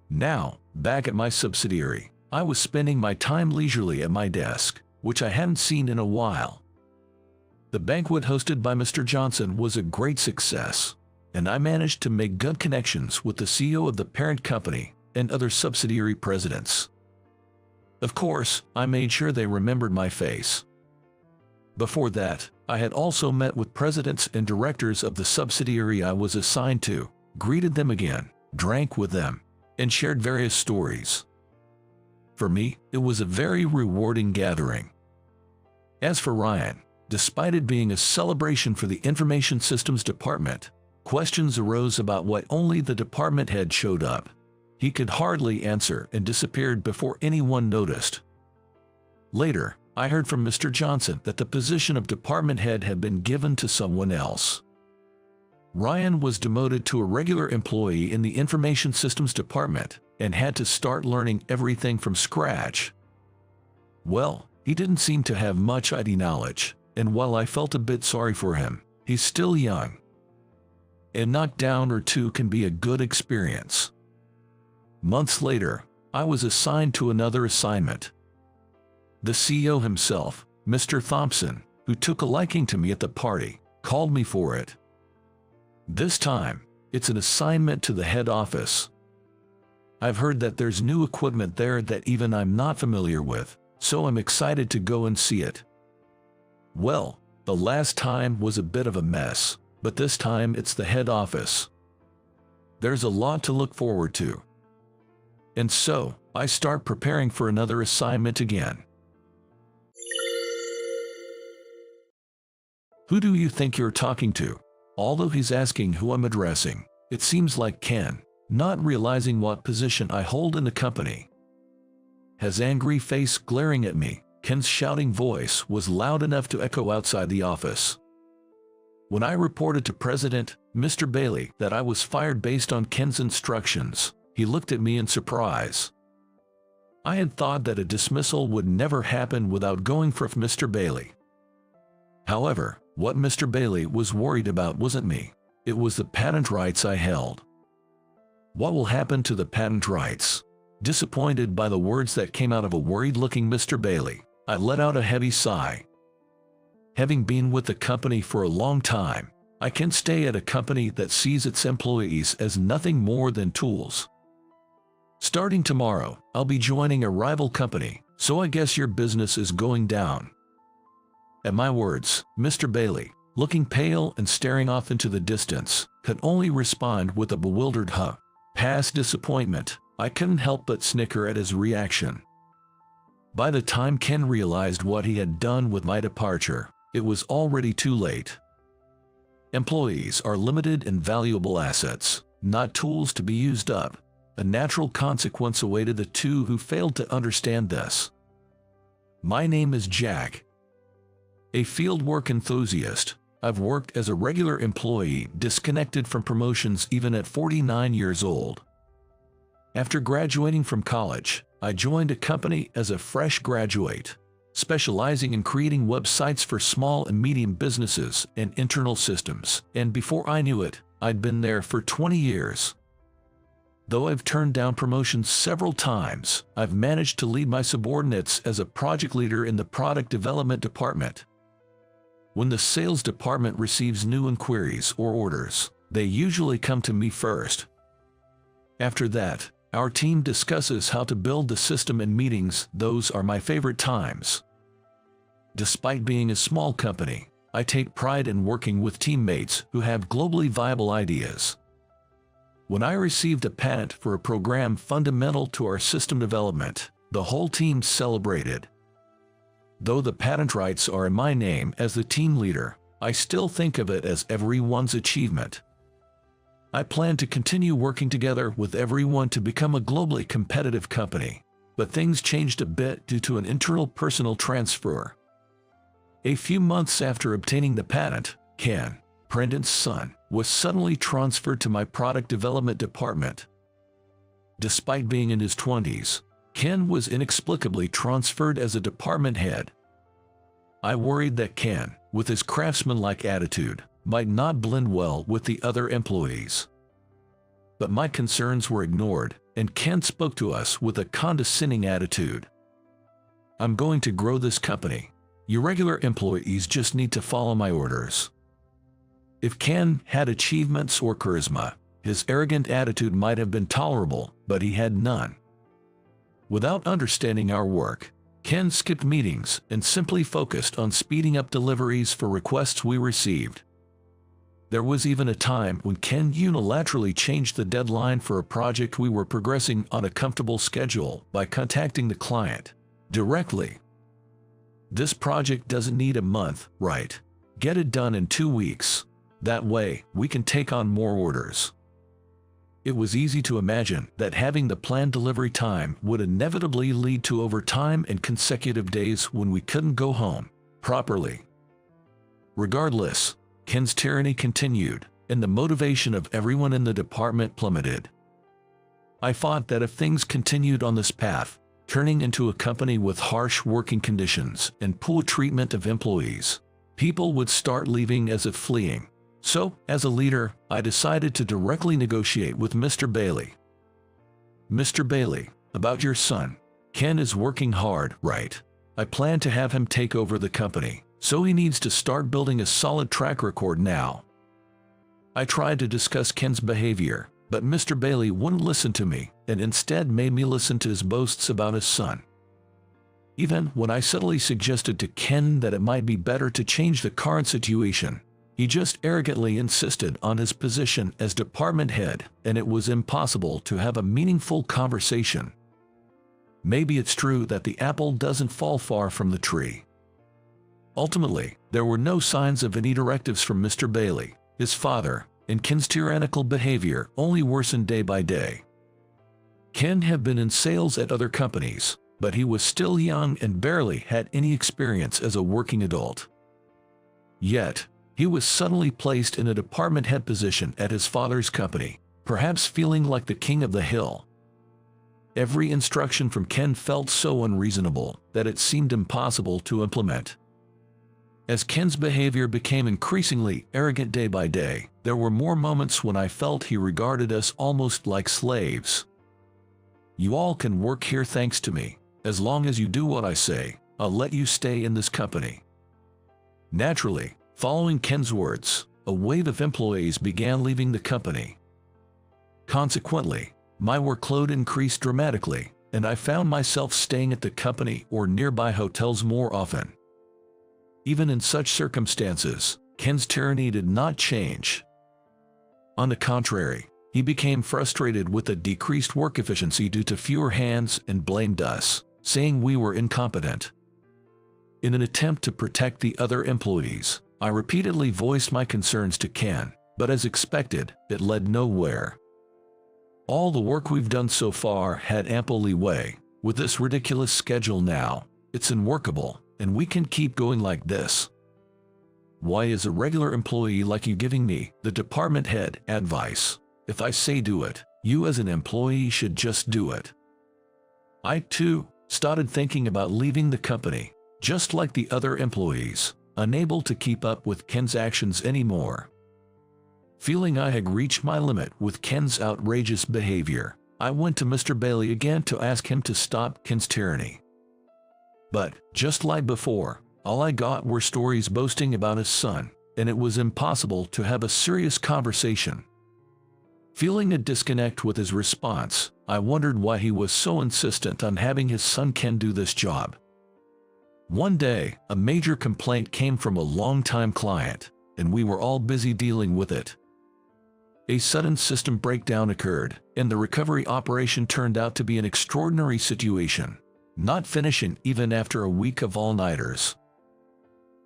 Now, back at my subsidiary, I was spending my time leisurely at my desk, which I hadn't seen in a while. The banquet hosted by Mr. Johnson was a great success, and I managed to make good connections with the CEO of the parent company and other subsidiary presidents. Of course, I made sure they remembered my face. Before that, I had also met with presidents and directors of the subsidiary I was assigned to, greeted them again, drank with them, and shared various stories. For me, it was a very rewarding gathering. As for Ryan, despite it being a celebration for the Information Systems Department, questions arose about why only the department head showed up. He could hardly answer and disappeared before anyone noticed. Later, I heard from Mr. Johnson that the position of department head had been given to someone else. Ryan was demoted to a regular employee in the Information Systems Department and had to start learning everything from scratch. Well, he didn't seem to have much IT knowledge, and while I felt a bit sorry for him, he's still young. A knockdown or two can be a good experience. Months later, I was assigned to another assignment. The CEO himself, Mr. Thompson, who took a liking to me at the party, called me for it. This time, it's an assignment to the head office. I've heard that there's new equipment there that even I'm not familiar with, so I'm excited to go and see it. Well, the last time was a bit of a mess, but this time it's the head office. There's a lot to look forward to. And so, I start preparing for another assignment again. Who do you think you're talking to? Although he's asking who I'm addressing, it seems like Ken, not realizing what position I hold in the company. His angry face glaring at me, Ken's shouting voice was loud enough to echo outside the office. When I reported to President, Mr. Bailey, that I was fired based on Ken's instructions, he looked at me in surprise. I had thought that a dismissal would never happen without going for Mr. Bailey. However, what Mr. Bailey was worried about wasn't me, it was the patent rights I held. What will happen to the patent rights? Disappointed by the words that came out of a worried-looking Mr. Bailey, I let out a heavy sigh. Having been with the company for a long time, I can't stay at a company that sees its employees as nothing more than tools. Starting tomorrow, I'll be joining a rival company, so I guess your business is going down. At my words, Mr. Bailey, looking pale and staring off into the distance, could only respond with a bewildered huh. Past disappointment, I couldn't help but snicker at his reaction. By the time Ken realized what he had done with my departure, it was already too late. Employees are limited and valuable assets, not tools to be used up. A natural consequence awaited the two who failed to understand this. My name is Jack. A fieldwork enthusiast, I've worked as a regular employee disconnected from promotions even at 49 years old. After graduating from college, I joined a company as a fresh graduate, specializing in creating websites for small and medium businesses and internal systems, and before I knew it, I'd been there for 20 years. Though I've turned down promotions several times, I've managed to lead my subordinates as a project leader in the product development department. When the sales department receives new inquiries or orders, they usually come to me first. After that, our team discusses how to build the system in meetings. Those are my favorite times. Despite being a small company, I take pride in working with teammates who have globally viable ideas. When I received a patent for a program fundamental to our system development, the whole team celebrated. Though the patent rights are in my name as the team leader, I still think of it as everyone's achievement. I plan to continue working together with everyone to become a globally competitive company, but things changed a bit due to an internal personal transfer. A few months after obtaining the patent, Ken, President's son, was suddenly transferred to my product development department. Despite being in his 20s, Ken was inexplicably transferred as a department head. I worried that Ken, with his craftsman-like attitude, might not blend well with the other employees. But my concerns were ignored, and Ken spoke to us with a condescending attitude. "I'm going to grow this company. Your regular employees just need to follow my orders." If Ken had achievements or charisma, his arrogant attitude might have been tolerable, but he had none. Without understanding our work, Ken skipped meetings and simply focused on speeding up deliveries for requests we received. There was even a time when Ken unilaterally changed the deadline for a project we were progressing on a comfortable schedule by contacting the client directly. "This project doesn't need a month, right? Get it done in 2 weeks. That way, we can take on more orders." It was easy to imagine that having the planned delivery time would inevitably lead to overtime and consecutive days when we couldn't go home properly. Regardless, Ken's tyranny continued, and the motivation of everyone in the department plummeted. I thought that if things continued on this path, turning into a company with harsh working conditions and poor treatment of employees, people would start leaving as if fleeing. So, as a leader, I decided to directly negotiate with Mr. Bailey. "Mr. Bailey, about your son. Ken is working hard, right? I plan to have him take over the company, so he needs to start building a solid track record now." I tried to discuss Ken's behavior, but Mr. Bailey wouldn't listen to me and instead made me listen to his boasts about his son. Even when I subtly suggested to Ken that it might be better to change the current situation, he just arrogantly insisted on his position as department head, and it was impossible to have a meaningful conversation. Maybe it's true that the apple doesn't fall far from the tree. Ultimately, there were no signs of any directives from Mr. Bailey, his father, and Ken's tyrannical behavior only worsened day by day. Ken had been in sales at other companies, but he was still young and barely had any experience as a working adult. Yet, he was suddenly placed in a department head position at his father's company, perhaps feeling like the king of the hill. Every instruction from Ken felt so unreasonable that it seemed impossible to implement. As Ken's behavior became increasingly arrogant day by day, there were more moments when I felt he regarded us almost like slaves. "You all can work here thanks to me. As long as you do what I say, I'll let you stay in this company." Naturally, following Ken's words, a wave of employees began leaving the company. Consequently, my workload increased dramatically, and I found myself staying at the company or nearby hotels more often. Even in such circumstances, Ken's tyranny did not change. On the contrary, he became frustrated with the decreased work efficiency due to fewer hands and blamed us, saying we were incompetent. In an attempt to protect the other employees, I repeatedly voiced my concerns to Ken, but as expected, it led nowhere. "All the work we've done so far had ample leeway. With this ridiculous schedule now, it's unworkable, and we can keep going like this. Why is a regular employee like you giving me, the department head, advice? If I say do it, you as an employee should just do it." I, too, started thinking about leaving the company, just like the other employees, unable to keep up with Ken's actions anymore. Feeling I had reached my limit with Ken's outrageous behavior, I went to Mr. Bailey again to ask him to stop Ken's tyranny. But, just like before, all I got were stories boasting about his son, and it was impossible to have a serious conversation. Feeling a disconnect with his response, I wondered why he was so insistent on having his son Ken do this job. One day, a major complaint came from a longtime client, and we were all busy dealing with it. A sudden system breakdown occurred, and the recovery operation turned out to be an extraordinary situation, not finishing even after a week of all-nighters.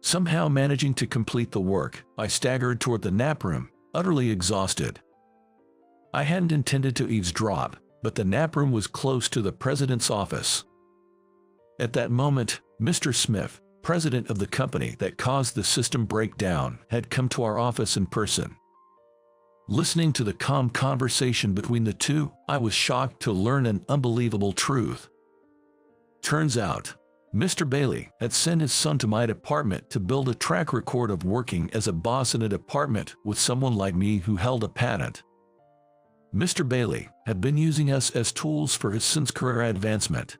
Somehow managing to complete the work, I staggered toward the nap room, utterly exhausted. I hadn't intended to eavesdrop, but the nap room was close to the president's office. At that moment, Mr. Smith, president of the company that caused the system breakdown, had come to our office in person. Listening to the calm conversation between the two, I was shocked to learn an unbelievable truth. Turns out, Mr. Bailey had sent his son to my department to build a track record of working as a boss in a department with someone like me who held a patent. Mr. Bailey had been using us as tools for his son's career advancement.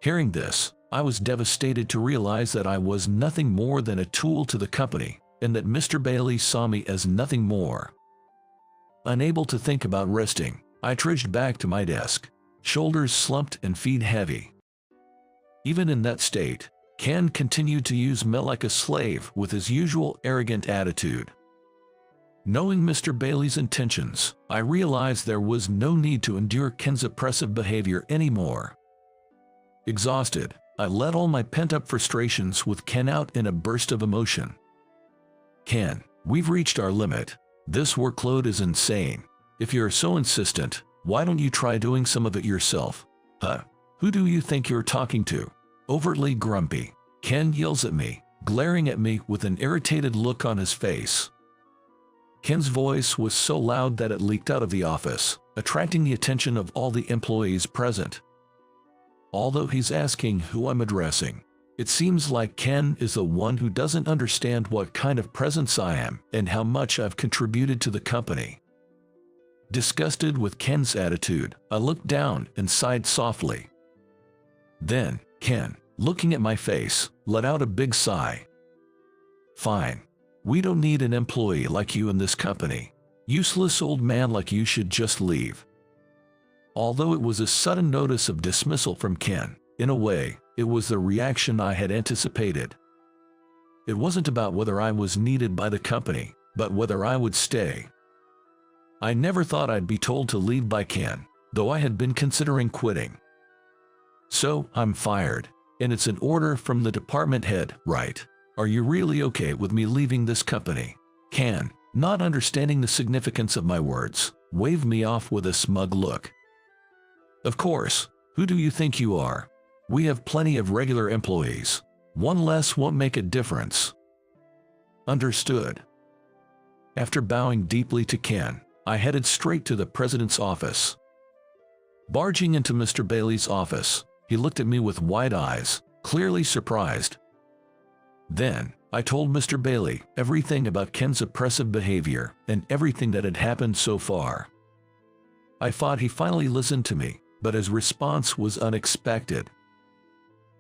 Hearing this, I was devastated to realize that I was nothing more than a tool to the company, and that Mr. Bailey saw me as nothing more. Unable to think about resting, I trudged back to my desk, shoulders slumped and feet heavy. Even in that state, Ken continued to use me like a slave with his usual arrogant attitude. Knowing Mr. Bailey's intentions, I realized there was no need to endure Ken's oppressive behavior anymore. Exhausted, I let all my pent-up frustrations with Ken out in a burst of emotion. "Ken, we've reached our limit. This workload is insane. If you're so insistent, why don't you try doing some of it yourself?" "Huh? Who do you think you're talking to?" Overtly grumpy, Ken yells at me, glaring at me with an irritated look on his face. Ken's voice was so loud that it leaked out of the office, attracting the attention of all the employees present. Although he's asking who I'm addressing, it seems like Ken is the one who doesn't understand what kind of presence I am and how much I've contributed to the company. Disgusted with Ken's attitude, I looked down and sighed softly. Then, Ken, looking at my face, let out a big sigh. "Fine. We don't need an employee like you in this company. Useless old man like you should just leave." Although it was a sudden notice of dismissal from Ken, in a way, it was the reaction I had anticipated. It wasn't about whether I was needed by the company, but whether I would stay. I never thought I'd be told to leave by Ken, though I had been considering quitting. "So, I'm fired, and it's an order from the department head, right? Are you really okay with me leaving this company?" Ken, not understanding the significance of my words, waved me off with a smug look. "Of course. Who do you think you are? We have plenty of regular employees. One less won't make a difference." "Understood." After bowing deeply to Ken, I headed straight to the president's office. Barging into Mr. Bailey's office, he looked at me with wide eyes, clearly surprised. Then, I told Mr. Bailey everything about Ken's oppressive behavior and everything that had happened so far. I thought he finally listened to me, but his response was unexpected.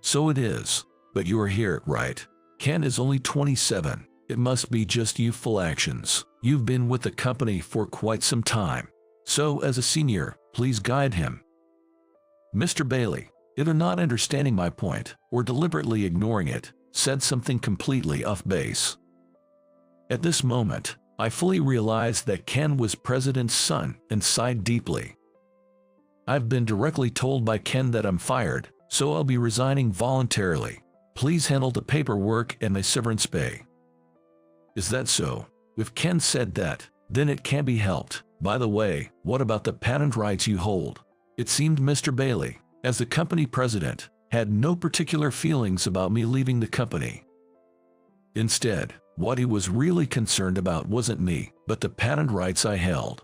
"So it is, but you are here, right? Ken is only 27. It must be just youthful actions. You've been with the company for quite some time. So as a senior, please guide him." Mr. Bailey, either not understanding my point or deliberately ignoring it, said something completely off base. At this moment, I fully realized that Ken was president's son and sighed deeply. "I've been directly told by Ken that I'm fired, so I'll be resigning voluntarily. Please handle the paperwork and my severance pay." "Is that so? If Ken said that, then it can't be helped. By the way, what about the patent rights you hold?" It seemed Mr. Bailey, as the company president, had no particular feelings about me leaving the company. Instead, what he was really concerned about wasn't me, but the patent rights I held.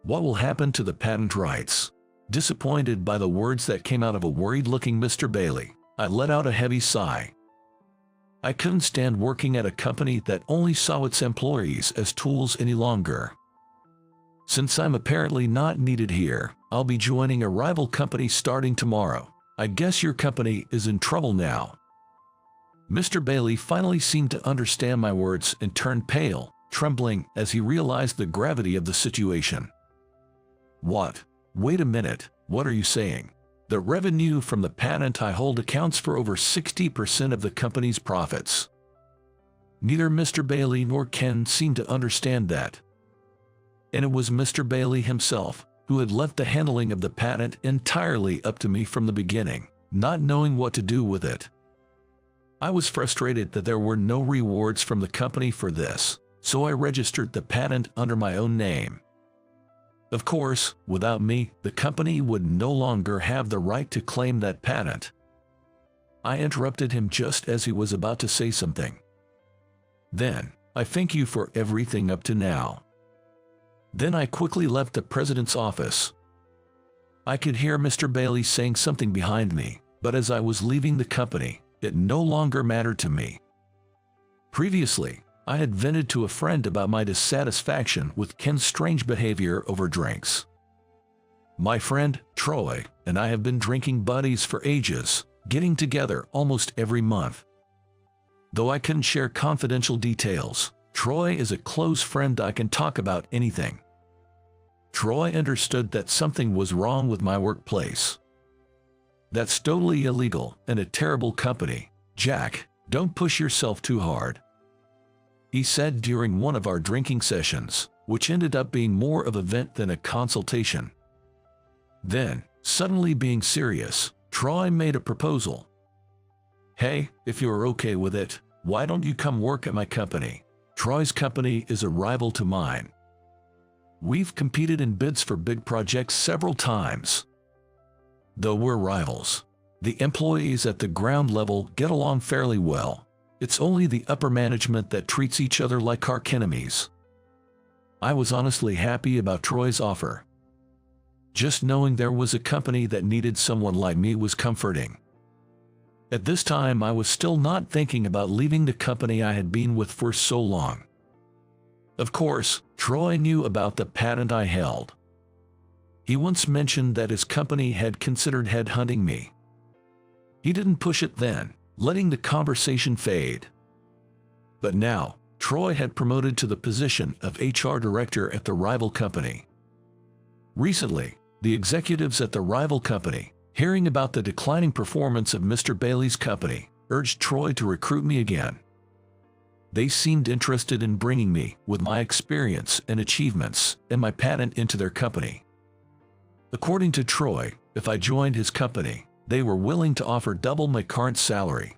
"What will happen to the patent rights?" Disappointed by the words that came out of a worried-looking Mr. Bailey, I let out a heavy sigh. I couldn't stand working at a company that only saw its employees as tools any longer. Since I'm apparently not needed here, I'll be joining a rival company starting tomorrow. I guess your company is in trouble now." Mr. Bailey finally seemed to understand my words and turned pale, trembling as he realized the gravity of the situation. "What? Wait a minute, what are you saying? The revenue from the patent I hold accounts for over 60% of the company's profits." Neither Mr. Bailey nor Ken seemed to understand that. And it was Mr. Bailey himself who had left the handling of the patent entirely up to me from the beginning, not knowing what to do with it. I was frustrated that there were no rewards from the company for this, so I registered the patent under my own name. Of course, without me, the company would no longer have the right to claim that patent. I interrupted him just as he was about to say something. "Then, I thank you for everything up to now. Then I quickly left the president's office. I could hear Mr. Bailey saying something behind me, but as I was leaving the company, it no longer mattered to me. Previously, I had vented to a friend about my dissatisfaction with Ken's strange behavior over drinks. My friend, Troy, and I have been drinking buddies for ages, getting together almost every month. Though I couldn't share confidential details, Troy is a close friend I can talk about anything. Troy understood that something was wrong with my workplace. That's totally illegal and a terrible company. Jack, don't push yourself too hard, he said during one of our drinking sessions, which ended up being more of a vent than a consultation. Then, suddenly being serious, Troy made a proposal. Hey, if you're okay with it, why don't you come work at my company? Troy's company is a rival to mine. We've competed in bids for big projects several times. Though we're rivals, the employees at the ground level get along fairly well. It's only the upper management that treats each other like archenemies. I was honestly happy about Troy's offer. Just knowing there was a company that needed someone like me was comforting. At this time, I was still not thinking about leaving the company I had been with for so long. Of course, Troy knew about the patent I held. He once mentioned that his company had considered headhunting me. He didn't push it then, letting the conversation fade. But now, Troy had promoted to the position of HR director at the rival company. Recently, the executives at the rival company, hearing about the declining performance of Mr. Bailey's company, urged Troy to recruit me again. They seemed interested in bringing me, with my experience and achievements, and my patent into their company. According to Troy, if I joined his company, they were willing to offer double my current salary.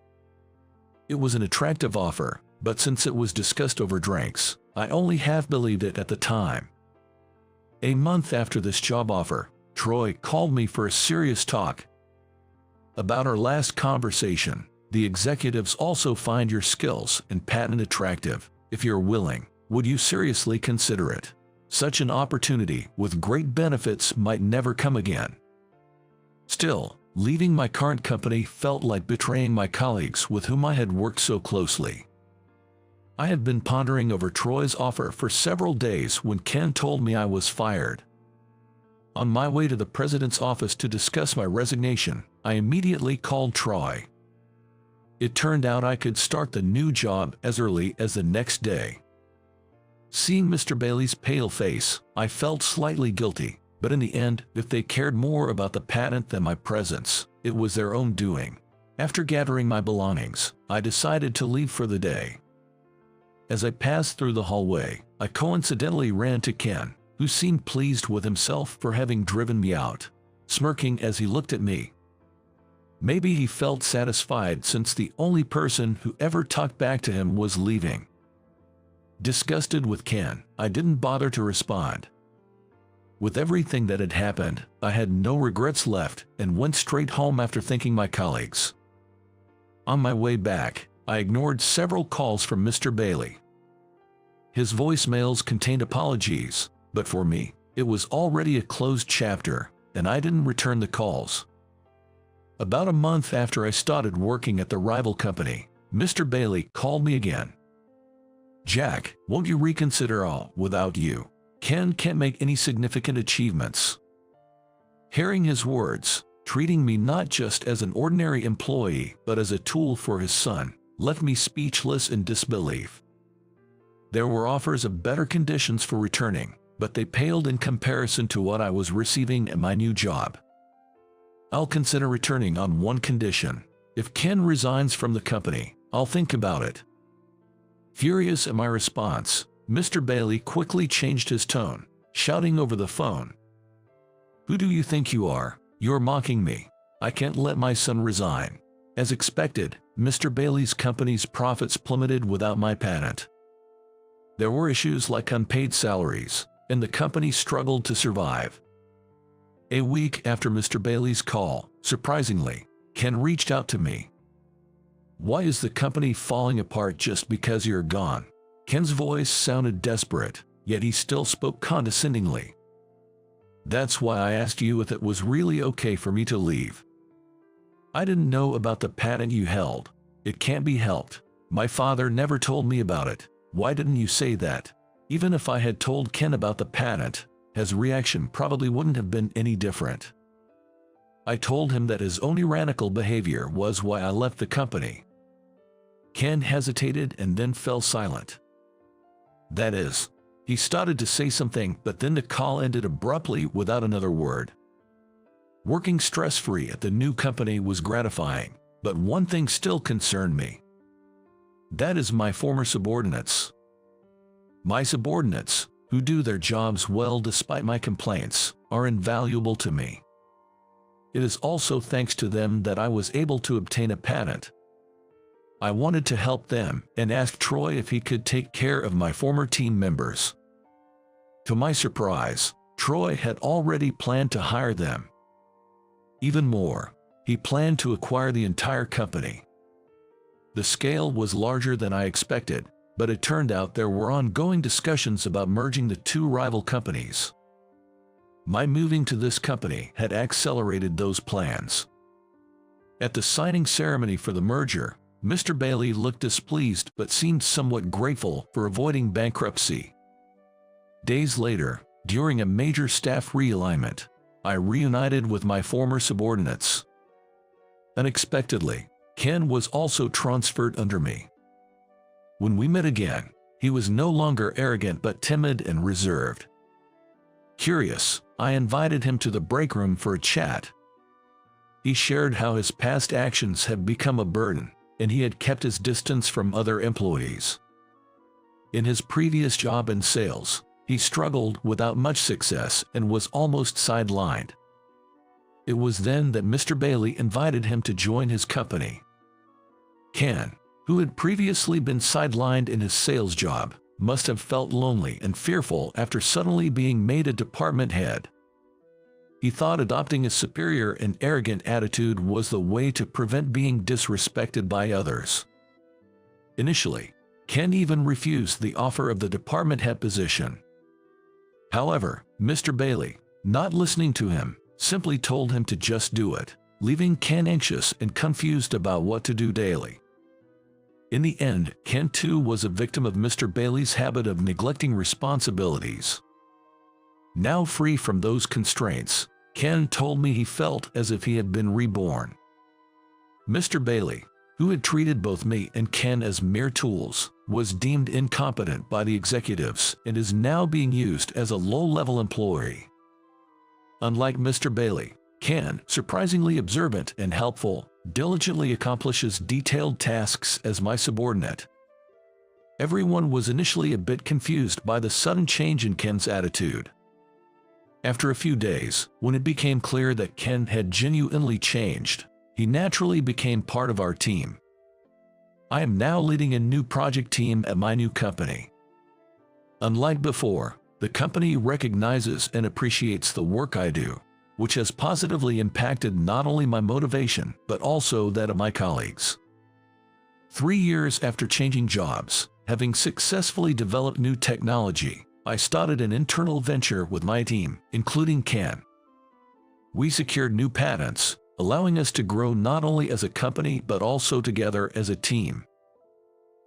It was an attractive offer, but since it was discussed over drinks, I only half believed it at the time. A month after this job offer, Troy called me for a serious talk. About our last conversation, the executives also find your skills and patent attractive. If you're willing, would you seriously consider it? Such an opportunity with great benefits might never come again. Still, leaving my current company felt like betraying my colleagues with whom I had worked so closely. I had been pondering over Troy's offer for several days when Ken told me I was fired. On my way to the president's office to discuss my resignation, I immediately called Troy. It turned out I could start the new job as early as the next day. Seeing Mr. Bailey's pale face, I felt slightly guilty, but in the end, if they cared more about the patent than my presence, it was their own doing. After gathering my belongings, I decided to leave for the day. As I passed through the hallway, I coincidentally ran to Ken, who seemed pleased with himself for having driven me out, smirking as he looked at me. Maybe he felt satisfied since the only person who ever talked back to him was leaving. Disgusted with Ken, I didn't bother to respond. With everything that had happened, I had no regrets left and went straight home after thanking my colleagues. On my way back, I ignored several calls from Mr. Bailey. His voicemails contained apologies, but for me, it was already a closed chapter, and I didn't return the calls. About a month after I started working at the rival company, Mr. Bailey called me again. Jack, won't you reconsider? All without you, Ken can't make any significant achievements. Hearing his words, treating me not just as an ordinary employee but as a tool for his son, left me speechless in disbelief. There were offers of better conditions for returning, but they paled in comparison to what I was receiving at my new job. I'll consider returning on one condition. If Ken resigns from the company, I'll think about it. Furious at my response, Mr. Bailey quickly changed his tone, shouting over the phone. Who do you think you are? You're mocking me. I can't let my son resign. As expected, Mr. Bailey's company's profits plummeted without my patent. There were issues like unpaid salaries, and the company struggled to survive. A week after Mr. Bailey's call, surprisingly, Ken reached out to me. Why is the company falling apart just because you're gone? Ken's voice sounded desperate, yet he still spoke condescendingly. That's why I asked you if it was really okay for me to leave. I didn't know about the patent you held. It can't be helped. My father never told me about it. Why didn't you say that? Even if I had told Ken about the patent, his reaction probably wouldn't have been any different. I told him that his own tyrannical behavior was why I left the company. Ken hesitated and then fell silent. That is, he started to say something, but then the call ended abruptly without another word. Working stress-free at the new company was gratifying, but one thing still concerned me. That is my former subordinates. My subordinates, who do their jobs well despite my complaints, are invaluable to me. It is also thanks to them that I was able to obtain a patent. I wanted to help them and asked Troy if he could take care of my former team members. To my surprise, Troy had already planned to hire them. Even more, he planned to acquire the entire company. The scale was larger than I expected, but it turned out there were ongoing discussions about merging the two rival companies. My moving to this company had accelerated those plans. At the signing ceremony for the merger, Mr. Bailey looked displeased but seemed somewhat grateful for avoiding bankruptcy. Days later, during a major staff realignment, I reunited with my former subordinates. Unexpectedly, Ken was also transferred under me. When we met again, he was no longer arrogant but timid and reserved. Curious, I invited him to the break room for a chat. He shared how his past actions had become a burden, and he had kept his distance from other employees. In his previous job in sales, he struggled without much success and was almost sidelined. It was then that Mr. Bailey invited him to join his company. Ken, who had previously been sidelined in his sales job, must have felt lonely and fearful after suddenly being made a department head. He thought adopting a superior and arrogant attitude was the way to prevent being disrespected by others. Initially, Ken even refused the offer of the department head position. However, Mr. Bailey, not listening to him, simply told him to just do it, leaving Ken anxious and confused about what to do daily. In the end, Ken too was a victim of Mr. Bailey's habit of neglecting responsibilities. Now free from those constraints, Ken told me he felt as if he had been reborn. Mr. Bailey, who had treated both me and Ken as mere tools, was deemed incompetent by the executives and is now being used as a low-level employee. Unlike Mr. Bailey, Ken, surprisingly observant and helpful, diligently accomplishes detailed tasks as my subordinate. Everyone was initially a bit confused by the sudden change in Ken's attitude. After a few days, when it became clear that Ken had genuinely changed, he naturally became part of our team. I am now leading a new project team at my new company. Unlike before, the company recognizes and appreciates the work I do, which has positively impacted not only my motivation but also that of my colleagues. 3 years after changing jobs, having successfully developed new technology, I started an internal venture with my team, including Ken. We secured new patents, allowing us to grow not only as a company but also together as a team.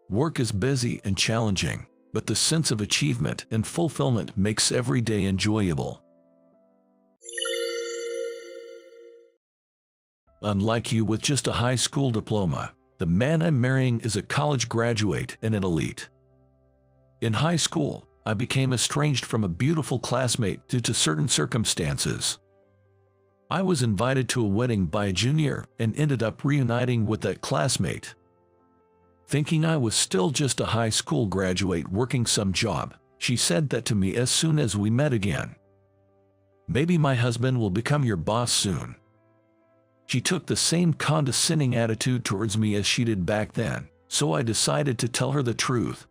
Work is busy and challenging, but the sense of achievement and fulfillment makes every day enjoyable. Unlike you with just a high school diploma, the man I'm marrying is a college graduate and an elite. In high school, I became estranged from a beautiful classmate due to certain circumstances. I was invited to a wedding by a junior and ended up reuniting with that classmate. Thinking I was still just a high school graduate working some job, she said that to me as soon as we met again. "Maybe my husband will become your boss soon." She took the same condescending attitude towards me as she did back then, so I decided to tell her the truth.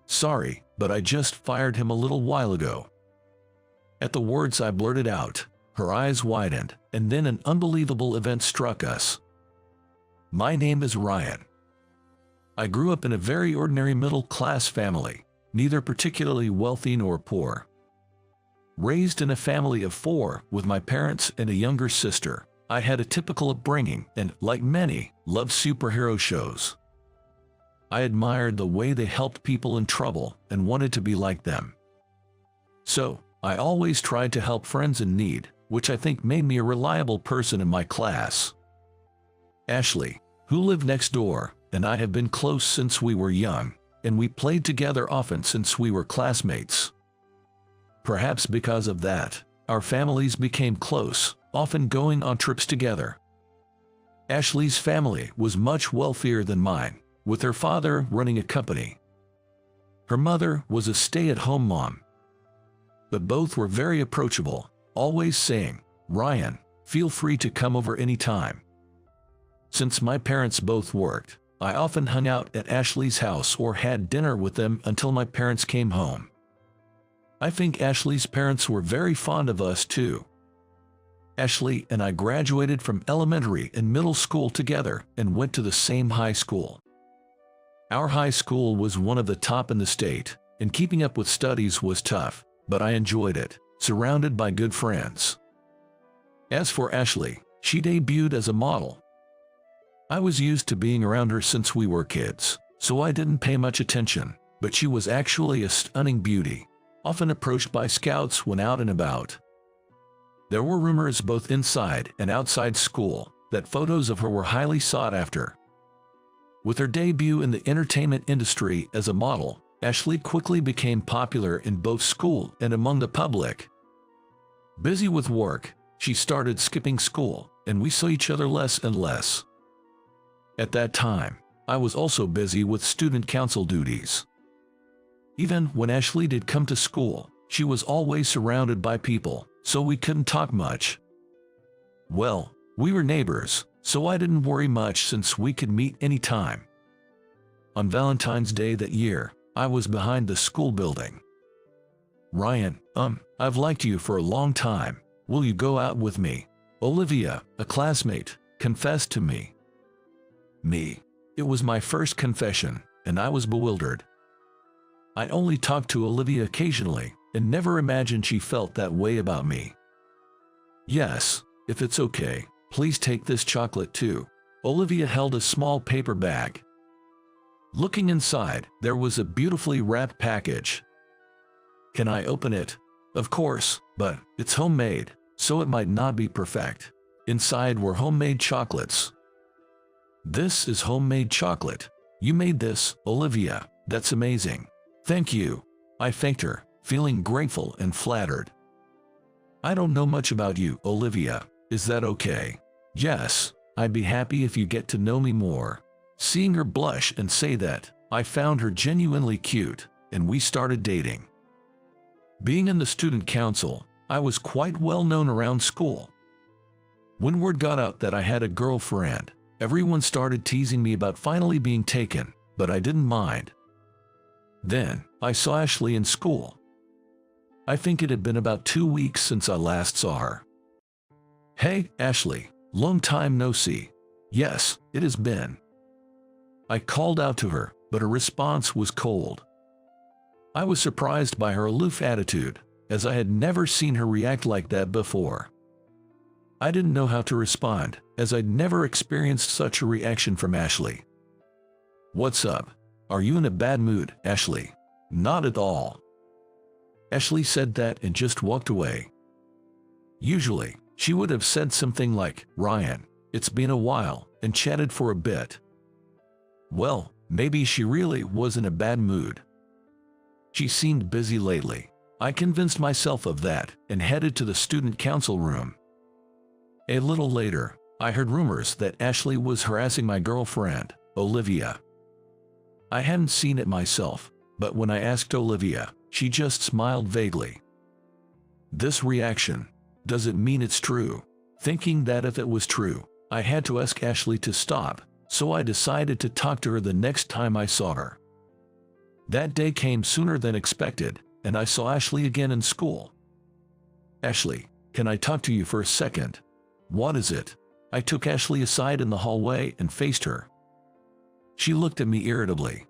"Sorry, but I just fired him a little while ago." At the words I blurted out, her eyes widened, and then an unbelievable event struck us. My name is Ryan. I grew up in a very ordinary middle-class family, neither particularly wealthy nor poor. Raised in a family of 4 with my parents and a younger sister, I had a typical upbringing and, like many, loved superhero shows. I admired the way they helped people in trouble and wanted to be like them. So, I always tried to help friends in need, which I think made me a reliable person in my class. Ashley, who lived next door, and I have been close since we were young, and we played together often since we were classmates. Perhaps because of that, our families became close, often going on trips together. Ashley's family was much wealthier than mine, with her father running a company. Her mother was a stay-at-home mom. But both were very approachable, always saying, "Ryan, feel free to come over anytime." Since my parents both worked, I often hung out at Ashley's house or had dinner with them until my parents came home. I think Ashley's parents were very fond of us too. Ashley and I graduated from elementary and middle school together and went to the same high school. Our high school was one of the top in the state, and keeping up with studies was tough, but I enjoyed it, surrounded by good friends. As for Ashley, she debuted as a model. I was used to being around her since we were kids, so I didn't pay much attention, but she was actually a stunning beauty, often approached by scouts when out and about. There were rumors both inside and outside school that photos of her were highly sought after. With her debut in the entertainment industry as a model, Ashley quickly became popular in both school and among the public. Busy with work, she started skipping school, and we saw each other less and less. At that time, I was also busy with student council duties. Even when Ashley did come to school, she was always surrounded by people, so we couldn't talk much. Well, we were neighbors, so I didn't worry much since we could meet anytime. On Valentine's Day that year, I was behind the school building. "Ryan, I've liked you for a long time. Will you go out with me?" Olivia, a classmate, confessed to me. It was my first confession, and I was bewildered. I only talked to Olivia occasionally, and never imagined she felt that way about me. "Yes, if it's okay, please take this chocolate too." Olivia held a small paper bag. Looking inside, there was a beautifully wrapped package. "Can I open it?" "Of course, but it's homemade, so it might not be perfect." Inside were homemade chocolates. "This is homemade chocolate. You made this, Olivia. That's amazing." "Thank you." I thanked her, feeling grateful and flattered. "I don't know much about you, Olivia. Is that okay?" "Yes, I'd be happy if you get to know me more." Seeing her blush and say that, I found her genuinely cute, and we started dating. Being in the student council, I was quite well known around school. When word got out that I had a girlfriend, everyone started teasing me about finally being taken, but I didn't mind. Then, I saw Ashley in school. I think it had been about 2 weeks since I last saw her. "Hey, Ashley, long time no see." "Yes, it has been." I called out to her, but her response was cold. I was surprised by her aloof attitude, as I had never seen her react like that before. I didn't know how to respond, as I'd never experienced such a reaction from Ashley. "What's up? Are you in a bad mood, Ashley?" "Not at all." Ashley said that and just walked away. Usually, she would have said something like, "Ryan, it's been a while," and chatted for a bit. Well, maybe she really was in a bad mood. She seemed busy lately. I convinced myself of that and headed to the student council room. A little later, I heard rumors that Ashley was harassing my girlfriend, Olivia. I hadn't seen it myself, but when I asked Olivia, she just smiled vaguely. This reaction, does it mean it's true? Thinking that if it was true, I had to ask Ashley to stop, so I decided to talk to her the next time I saw her. That day came sooner than expected, and I saw Ashley again in school. "Ashley, can I talk to you for a second?" "What is it?" I took Ashley aside in the hallway and faced her. She looked at me irritably.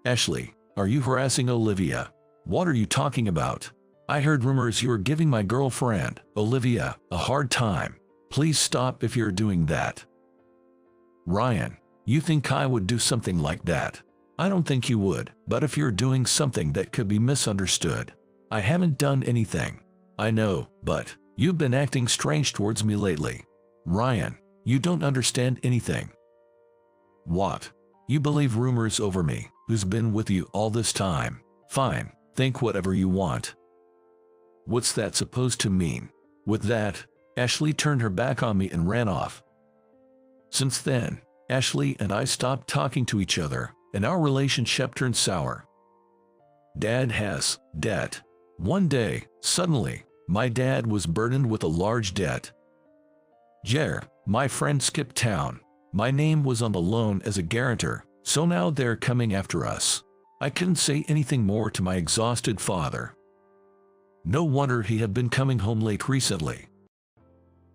"Ashley, Are you harassing Olivia? What are you talking about? I heard rumors you were giving my girlfriend, Olivia, a hard time. Please stop if you're doing that. Ryan, you think I would do something like that? I don't think you would, but if you're doing something that could be misunderstood. I haven't done anything. I know, but you've been acting strange towards me lately. Ryan, you don't understand anything. What? You believe rumors over me, who's been with you all this time? Fine, think whatever you want. What's that supposed to mean? With that, Ashley turned her back on me and ran off. Since then, Ashley and I stopped talking to each other, and our relationship turned sour. Dad has debt. One day, suddenly, my dad was burdened with a large debt. Jer, my friend skipped town. My name was on the loan as a guarantor, so now they're coming after us. I couldn't say anything more to my exhausted father. No wonder he had been coming home late recently.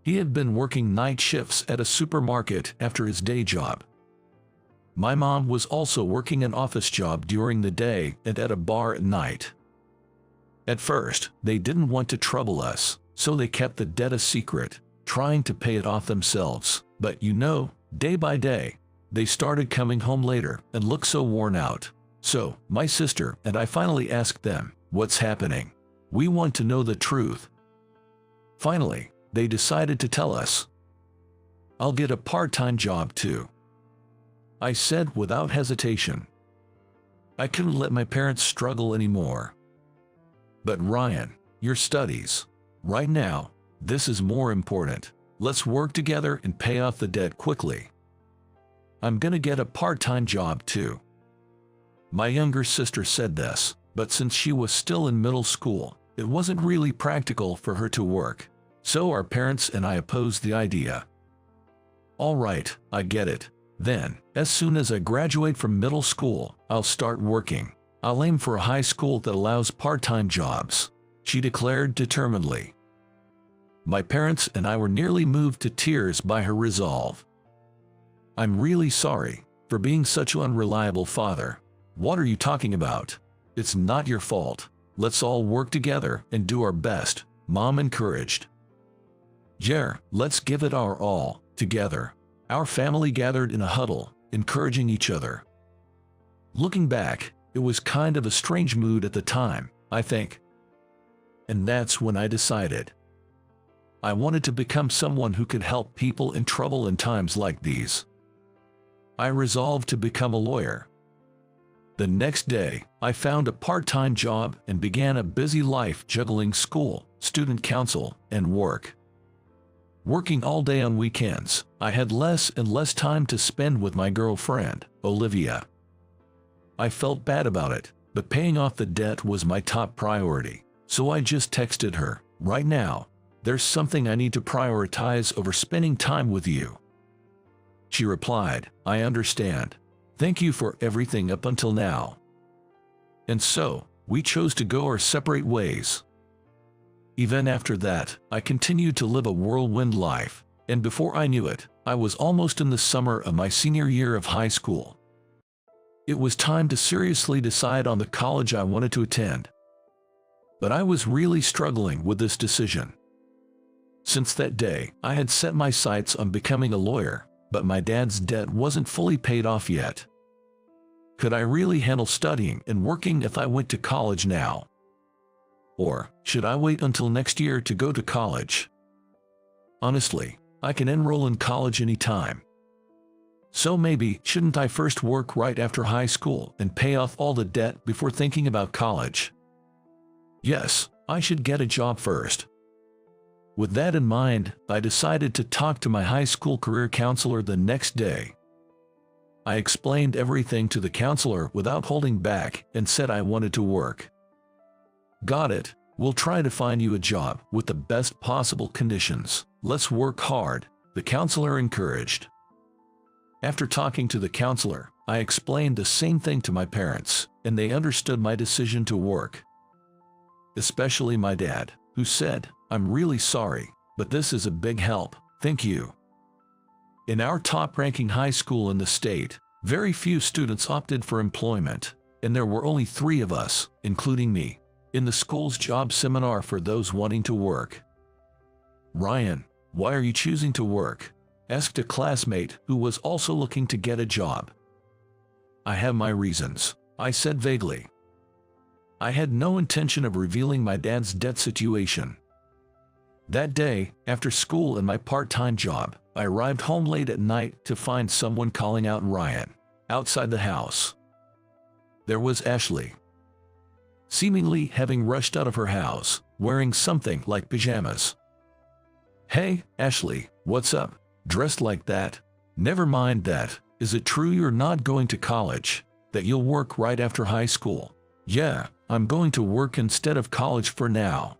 He had been working night shifts at a supermarket after his day job. My mom was also working an office job during the day and at a bar at night. At first, they didn't want to trouble us, so they kept the debt a secret, trying to pay it off themselves. But you know, day by day, they started coming home later and looked so worn out. So, my sister and I finally asked them, "What's happening? We want to know the truth." Finally, they decided to tell us. "I'll get a part-time job too," I said without hesitation. I couldn't let my parents struggle anymore. "But Ryan, your studies. Right now, this is more important. Let's work together and pay off the debt quickly." "I'm gonna get a part-time job too." My younger sister said this, but since she was still in middle school, it wasn't really practical for her to work. So our parents and I opposed the idea. "All right, I get it. Then, as soon as I graduate from middle school, I'll start working. I'll aim for a high school that allows part-time jobs," she declared determinedly. My parents and I were nearly moved to tears by her resolve. "I'm really sorry for being such an unreliable father." "What are you talking about? It's not your fault. Let's all work together and do our best," Mom encouraged. "Jer, let's give it our all, together." Our family gathered in a huddle, encouraging each other. Looking back, it was kind of a strange mood at the time, I think. And that's when I decided I wanted to become someone who could help people in trouble in times like these. I resolved to become a lawyer. The next day, I found a part-time job and began a busy life juggling school, student council, and work. Working all day on weekends, I had less and less time to spend with my girlfriend, Olivia. I felt bad about it, but paying off the debt was my top priority, so I just texted her, "Right now, there's something I need to prioritize over spending time with you." She replied, "I understand. Thank you for everything up until now." And so, we chose to go our separate ways. Even after that, I continued to live a whirlwind life, and before I knew it, I was almost in the summer of my senior year of high school. It was time to seriously decide on the college I wanted to attend. But I was really struggling with this decision. Since that day, I had set my sights on becoming a lawyer, but my dad's debt wasn't fully paid off yet. Could I really handle studying and working if I went to college now? Or should I wait until next year to go to college? Honestly, I can enroll in college anytime. So maybe shouldn't I first work right after high school and pay off all the debt before thinking about college? Yes, I should get a job first. With that in mind, I decided to talk to my high school career counselor the next day. I explained everything to the counselor without holding back and said I wanted to work. "Got it. We'll try to find you a job with the best possible conditions. Let's work hard," the counselor encouraged. After talking to the counselor, I explained the same thing to my parents, and they understood my decision to work. Especially my dad, who said, "I'm really sorry, but this is a big help, thank you." In our top-ranking high school in the state, very few students opted for employment. and there were only 3 of us, including me, in the school's job seminar for those wanting to work. "Ryan, why are you choosing to work?" asked a classmate who was also looking to get a job. "I have my reasons," I said vaguely. I had no intention of revealing my dad's debt situation. That day, after school and my part-time job, I arrived home late at night to find someone calling out Ryan outside the house. There was Ashley, seemingly having rushed out of her house, wearing something like pajamas. "Hey, Ashley, what's up? Dressed like that? Never mind that. Is it true you're not going to college? That you'll work right after high school?" "Yeah, I'm going to work instead of college for now."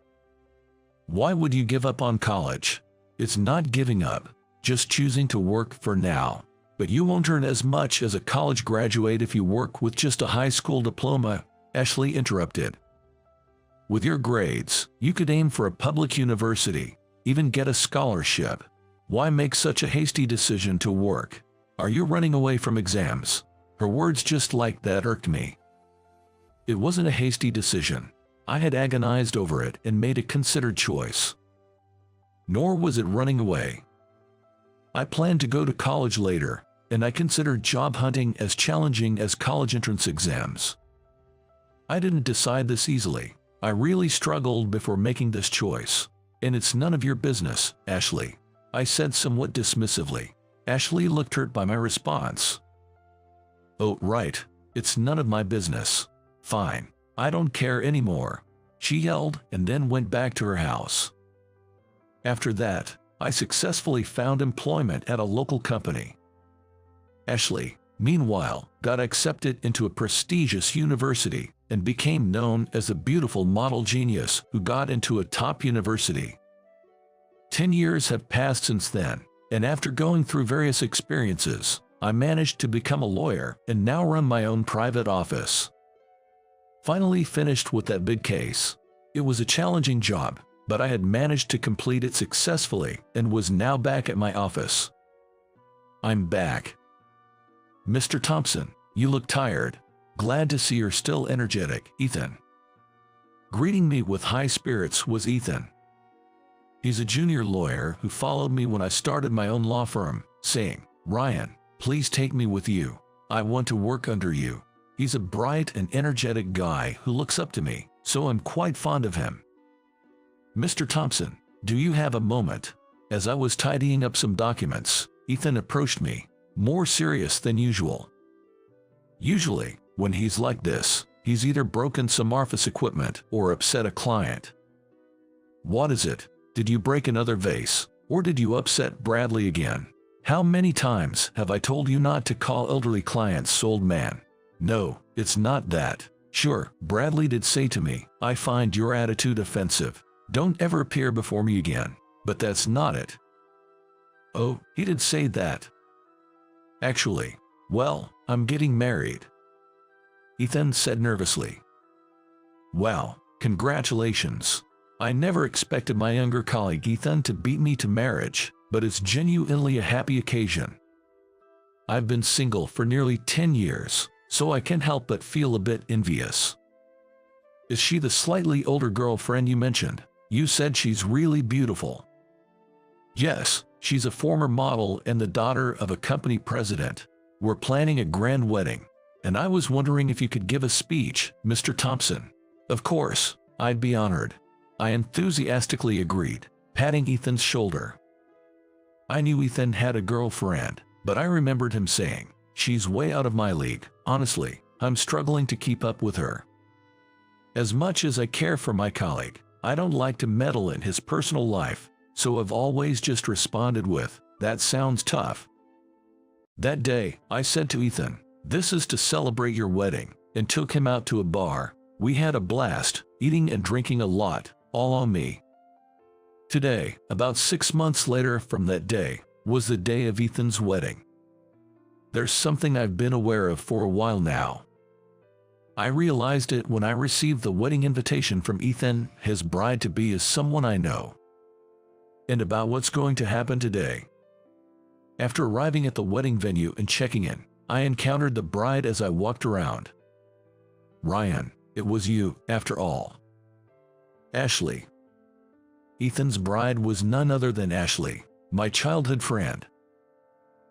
"Why would you give up on college?" "It's not giving up, just choosing to work for now. But you won't earn as much as a college graduate if you work with just a high school diploma," Ashley interrupted. "With your grades, you could aim for a public university, even get a scholarship. Why make such a hasty decision to work? Are you running away from exams?" Her words just like that irked me. It wasn't a hasty decision. I had agonized over it and made a considered choice. Nor was it running away. I planned to go to college later, and I considered job hunting as challenging as college entrance exams. I didn't decide this easily. I really struggled before making this choice. "And it's none of your business, Ashley," I said somewhat dismissively. Ashley looked hurt by my response. "Oh, right. It's none of my business. Fine. I don't care anymore," she yelled and then went back to her house. After that, I successfully found employment at a local company. Ashley, meanwhile, got accepted into a prestigious university and became known as a beautiful model genius who got into a top university. 10 years have passed since then, and after going through various experiences, I managed to become a lawyer and now run my own private office. Finally finished with that big case. It was a challenging job, but I had managed to complete it successfully and was now back at my office. "I'm back. Mr. Thompson, you look tired. Glad to see you're still energetic, Ethan." Greeting me with high spirits was Ethan. He's a junior lawyer who followed me when I started my own law firm, saying, "Ryan, please take me with you. I want to work under you." He's a bright and energetic guy who looks up to me, so I'm quite fond of him. "Mr. Thompson, do you have a moment?" As I was tidying up some documents, Ethan approached me, more serious than usual. Usually, when he's like this, he's either broken some office equipment or upset a client. "What is it? Did you break another vase? Or did you upset Bradley again? How many times have I told you not to call elderly clients old man?" "No, it's not that. Sure, Bradley did say to me, 'I find your attitude offensive. Don't ever appear before me again.' But that's not it." "Oh, he did say that." "Actually, well, I'm getting married," Ethan said nervously. "Wow, congratulations. I never expected my younger colleague Ethan to beat me to marriage, but it's genuinely a happy occasion. I've been single for nearly 10 years, so I can't help but feel a bit envious." "Is she the slightly older girlfriend you mentioned? You said she's really beautiful." "Yes, she's a former model and the daughter of a company president. We're planning a grand wedding, and I was wondering if you could give a speech, Mr. Thompson." "Of course, I'd be honored," I enthusiastically agreed, patting Ethan's shoulder. I knew Ethan had a girlfriend, but I remembered him saying, "She's way out of my league. Honestly, I'm struggling to keep up with her." As much as I care for my colleague, I don't like to meddle in his personal life, so I've always just responded with, "That sounds tough." That day, I said to Ethan, "This is to celebrate your wedding," and took him out to a bar. We had a blast, eating and drinking a lot, all on me. Today, about 6 months later from that day, was the day of Ethan's wedding. There's something I've been aware of for a while now. I realized it when I received the wedding invitation from Ethan. His bride-to-be is someone I know. And about what's going to happen today. After arriving at the wedding venue and checking in, I encountered the bride as I walked around. Ryan, it was you, after all. Ashley. Ethan's bride was none other than Ashley, my childhood friend.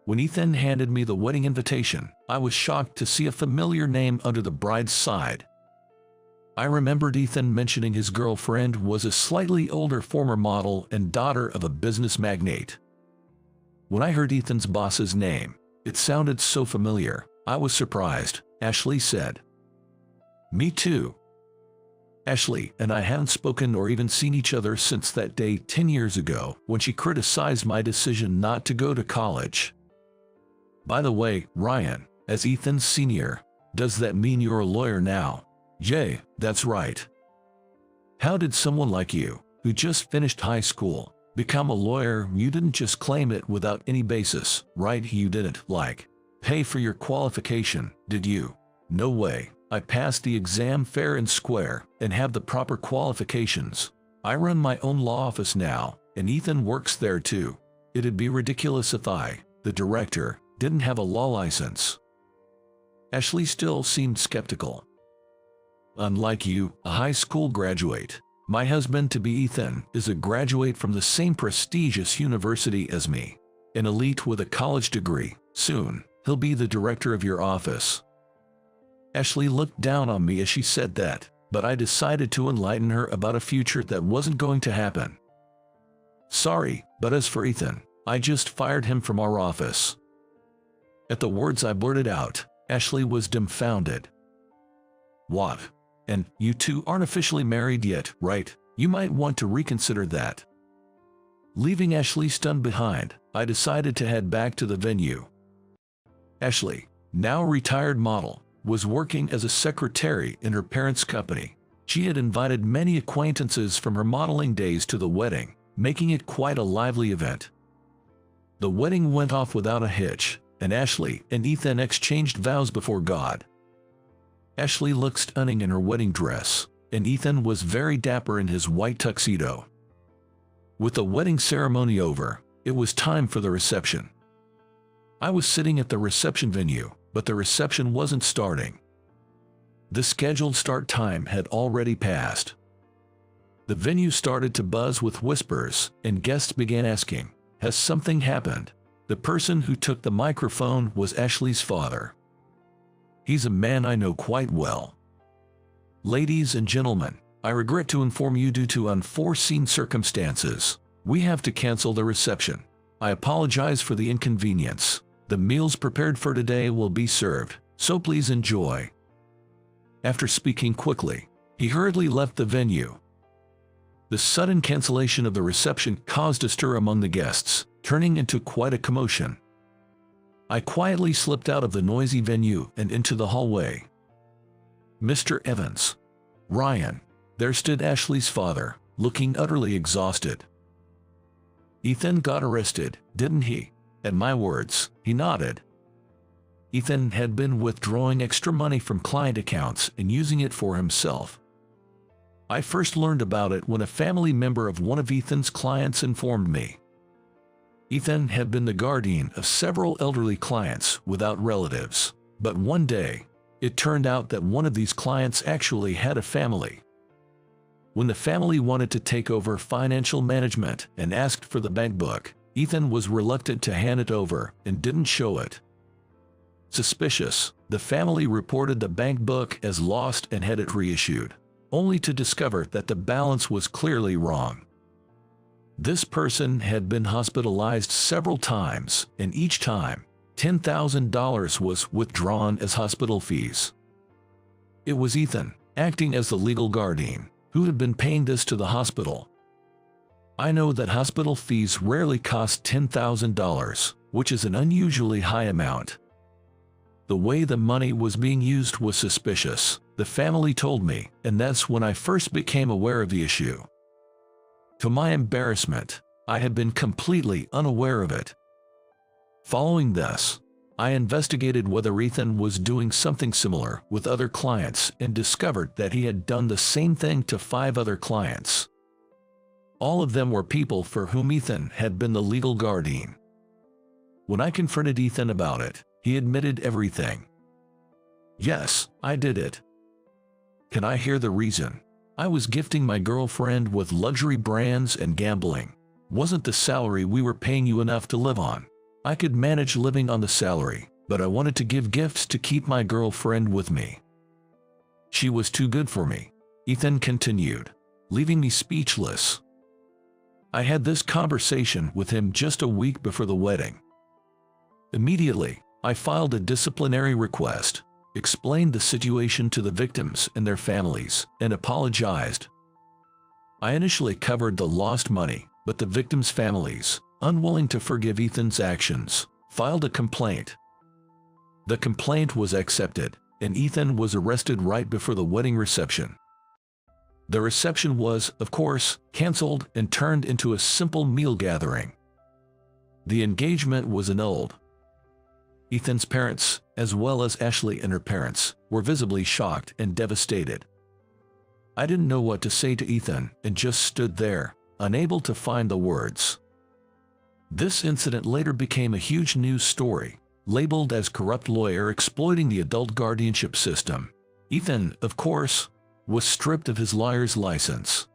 When Ethan handed me the wedding invitation, I was shocked to see a familiar name under the bride's side. I remembered Ethan mentioning his girlfriend was a slightly older former model and daughter of a business magnate. When I heard Ethan's boss's name, it sounded so familiar. I was surprised. Ashley said. Me too. Ashley and I hadn't spoken or even seen each other since that day 10 years ago when she criticized my decision not to go to college. By the way, Ryan, as Ethan's senior, does that mean you're a lawyer now? Jay, that's right. How did someone like you, who just finished high school, become a lawyer? You didn't just claim it without any basis, right? You didn't, pay for your qualification, did you? No way. I passed the exam fair and square and have the proper qualifications. I run my own law office now, and Ethan works there too. It'd be ridiculous if I, the director, didn't have a law license. Ashley still seemed skeptical. Unlike you, a high school graduate, my husband-to-be Ethan is a graduate from the same prestigious university as me, an elite with a college degree. Soon, he'll be the director of your office. Ashley looked down on me as she said that, but I decided to enlighten her about a future that wasn't going to happen. Sorry, but as for Ethan, I just fired him from our office. At the words I blurted out, Ashley was dumbfounded. What? And you two aren't officially married yet, right? You might want to reconsider that. Leaving Ashley stunned behind, I decided to head back to the venue. Ashley, now a retired model, was working as a secretary in her parents' company. She had invited many acquaintances from her modeling days to the wedding, making it quite a lively event. The wedding went off without a hitch, and Ashley and Ethan exchanged vows before God. Ashley looked stunning in her wedding dress, and Ethan was very dapper in his white tuxedo. With the wedding ceremony over, it was time for the reception. I was sitting at the reception venue, but the reception wasn't starting. The scheduled start time had already passed. The venue started to buzz with whispers, and guests began asking, "Has something happened?" The person who took the microphone was Ashley's father. He's a man I know quite well. "Ladies and gentlemen, I regret to inform you due to unforeseen circumstances, we have to cancel the reception. I apologize for the inconvenience. The meals prepared for today will be served, so please enjoy." After speaking quickly, he hurriedly left the venue. The sudden cancellation of the reception caused a stir among the guests, turning into quite a commotion. I quietly slipped out of the noisy venue and into the hallway. "Mr. Evans." "Ryan." There stood Ashley's father, looking utterly exhausted. "Ethan got arrested, didn't he?" At my words, he nodded. Ethan had been withdrawing extra money from client accounts and using it for himself. I first learned about it when a family member of one of Ethan's clients informed me. Ethan had been the guardian of several elderly clients without relatives, but one day, it turned out that one of these clients actually had a family. When the family wanted to take over financial management and asked for the bank book, Ethan was reluctant to hand it over and didn't show it. Suspicious, the family reported the bank book as lost and had it reissued, only to discover that the balance was clearly wrong. This person had been hospitalized several times, and each time, $10,000 was withdrawn as hospital fees. It was Ethan, acting as the legal guardian, who had been paying this to the hospital. I know that hospital fees rarely cost $10,000, which is an unusually high amount. The way the money was being used was suspicious, the family told me, and that's when I first became aware of the issue. To my embarrassment, I had been completely unaware of it. Following this, I investigated whether Ethan was doing something similar with other clients and discovered that he had done the same thing to 5 other clients. All of them were people for whom Ethan had been the legal guardian. When I confronted Ethan about it, he admitted everything. "Yes, I did it. Can I hear the reason? I was gifting my girlfriend with luxury brands and gambling. Wasn't the salary we were paying you enough to live on? I could manage living on the salary, but I wanted to give gifts to keep my girlfriend with me. She was too good for me, Ethan continued, leaving me speechless. I had this conversation with him just a week before the wedding. Immediately, I filed a disciplinary request, explained the situation to the victims and their families, and apologized. I initially covered the lost money, but the victims' families, unwilling to forgive Ethan's actions, filed a complaint. The complaint was accepted, and Ethan was arrested right before the wedding reception. The reception was, of course, canceled and turned into a simple meal gathering. The engagement was annulled. Ethan's parents, as well as Ashley and her parents, were visibly shocked and devastated. I didn't know what to say to Ethan and just stood there, unable to find the words. This incident later became a huge news story, labeled as corrupt lawyer exploiting the adult guardianship system. Ethan, of course, was stripped of his lawyer's license.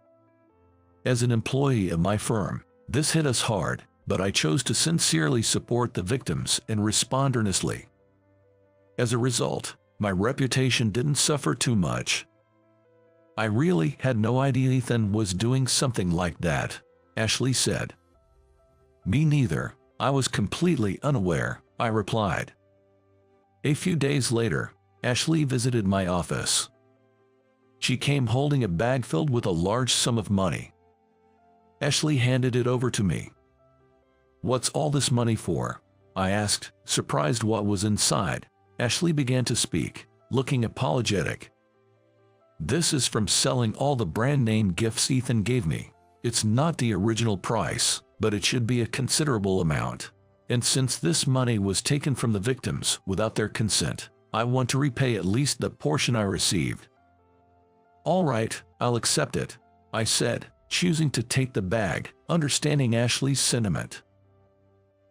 As an employee of my firm, this hit us hard, but I chose to sincerely support the victims and respond earnestly. As a result, my reputation didn't suffer too much. I really had no idea Ethan was doing something like that, Ashley said. Me neither, I was completely unaware, I replied. A few days later, Ashley visited my office. She came holding a bag filled with a large sum of money. Ashley handed it over to me. "What's all this money for?" I asked, surprised what was inside. Ashley began to speak, looking apologetic. "This is from selling all the brand name gifts Ethan gave me. It's not the original price, but it should be a considerable amount. And since this money was taken from the victims without their consent, I want to repay at least the portion I received." "All right, I'll accept it," I said, choosing to take the bag, understanding Ashley's sentiment.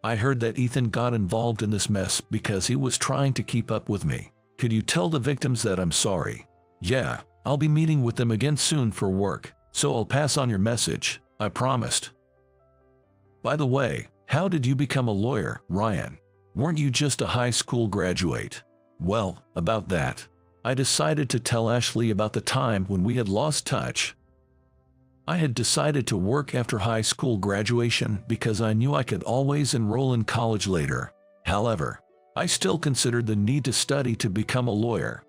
"I heard that Ethan got involved in this mess because he was trying to keep up with me. Could you tell the victims that I'm sorry?" "Yeah, I'll be meeting with them again soon for work, so I'll pass on your message," I promised. "By the way, how did you become a lawyer, Ryan? Weren't you just a high school graduate?" "Well, about that. I decided to tell Ashley about the time when we had lost touch. I had decided to work after high school graduation because I knew I could always enroll in college later. However, I still considered the need to study to become a lawyer.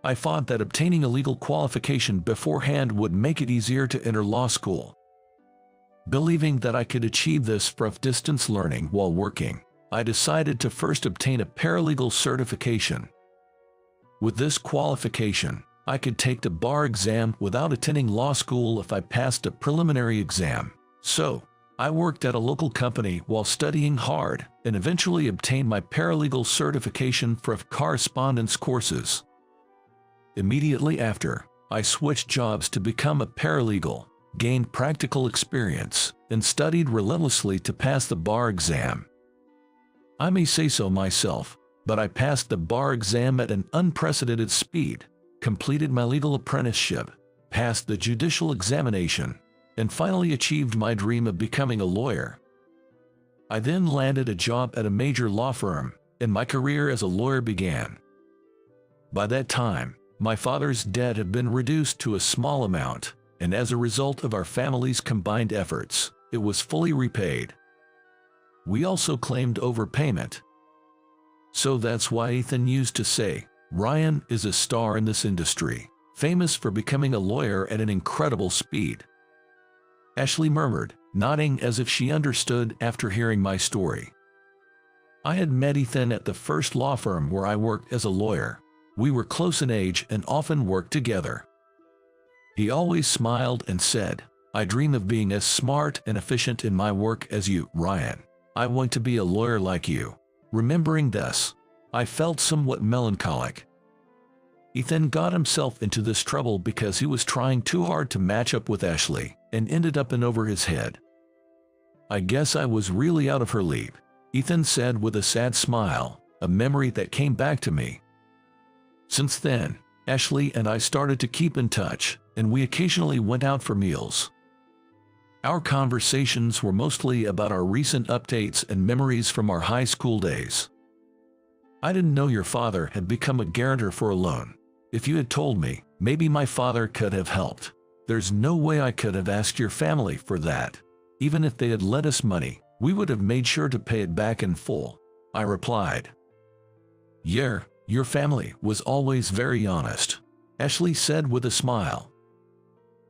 I thought that obtaining a legal qualification beforehand would make it easier to enter law school. Believing that I could achieve this from distance learning while working, I decided to first obtain a paralegal certification. With this qualification, I could take the bar exam without attending law school if I passed a preliminary exam. So, I worked at a local company while studying hard and eventually obtained my paralegal certification for correspondence courses. Immediately after, I switched jobs to become a paralegal, gained practical experience, and studied relentlessly to pass the bar exam. I may say so myself, but I passed the bar exam at an unprecedented speed, completed my legal apprenticeship, passed the judicial examination, and finally achieved my dream of becoming a lawyer. I then landed a job at a major law firm, and my career as a lawyer began. By that time, my father's debt had been reduced to a small amount, and as a result of our family's combined efforts, it was fully repaid. We also claimed overpayment. So that's why Ethan used to say, "Ryan is a star in this industry, famous for becoming a lawyer at an incredible speed." Ashley murmured, nodding as if she understood after hearing my story. I had met Ethan at the first law firm where I worked as a lawyer. We were close in age and often worked together. He always smiled and said, "I dream of being as smart and efficient in my work as you, Ryan. I want to be a lawyer like you." Remembering this, I felt somewhat melancholic. Ethan got himself into this trouble because he was trying too hard to match up with Ashley and ended up in over his head. "I guess I was really out of her league," Ethan said with a sad smile, a memory that came back to me. Since then, Ashley and I started to keep in touch, and we occasionally went out for meals. Our conversations were mostly about our recent updates and memories from our high school days. I didn't know your father had become a guarantor for a loan. If you had told me, maybe my father could have helped. There's no way I could have asked your family for that. Even if they had lent us money, we would have made sure to pay it back in full, I replied. Yeah, your family was always very honest, Ashley said with a smile.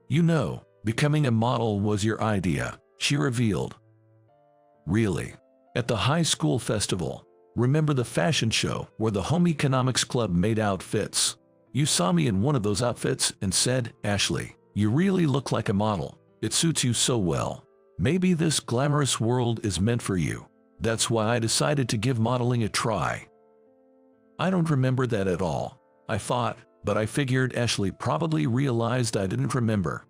You know, becoming a model was your idea, she revealed. Really? At the high school festival, remember the fashion show where the home economics club made outfits? You saw me in one of those outfits and said, Ashley, you really look like a model. It suits you so well. Maybe this glamorous world is meant for you. That's why I decided to give modeling a try. I don't remember that at all, I thought, but I figured Ashley probably realized I didn't remember.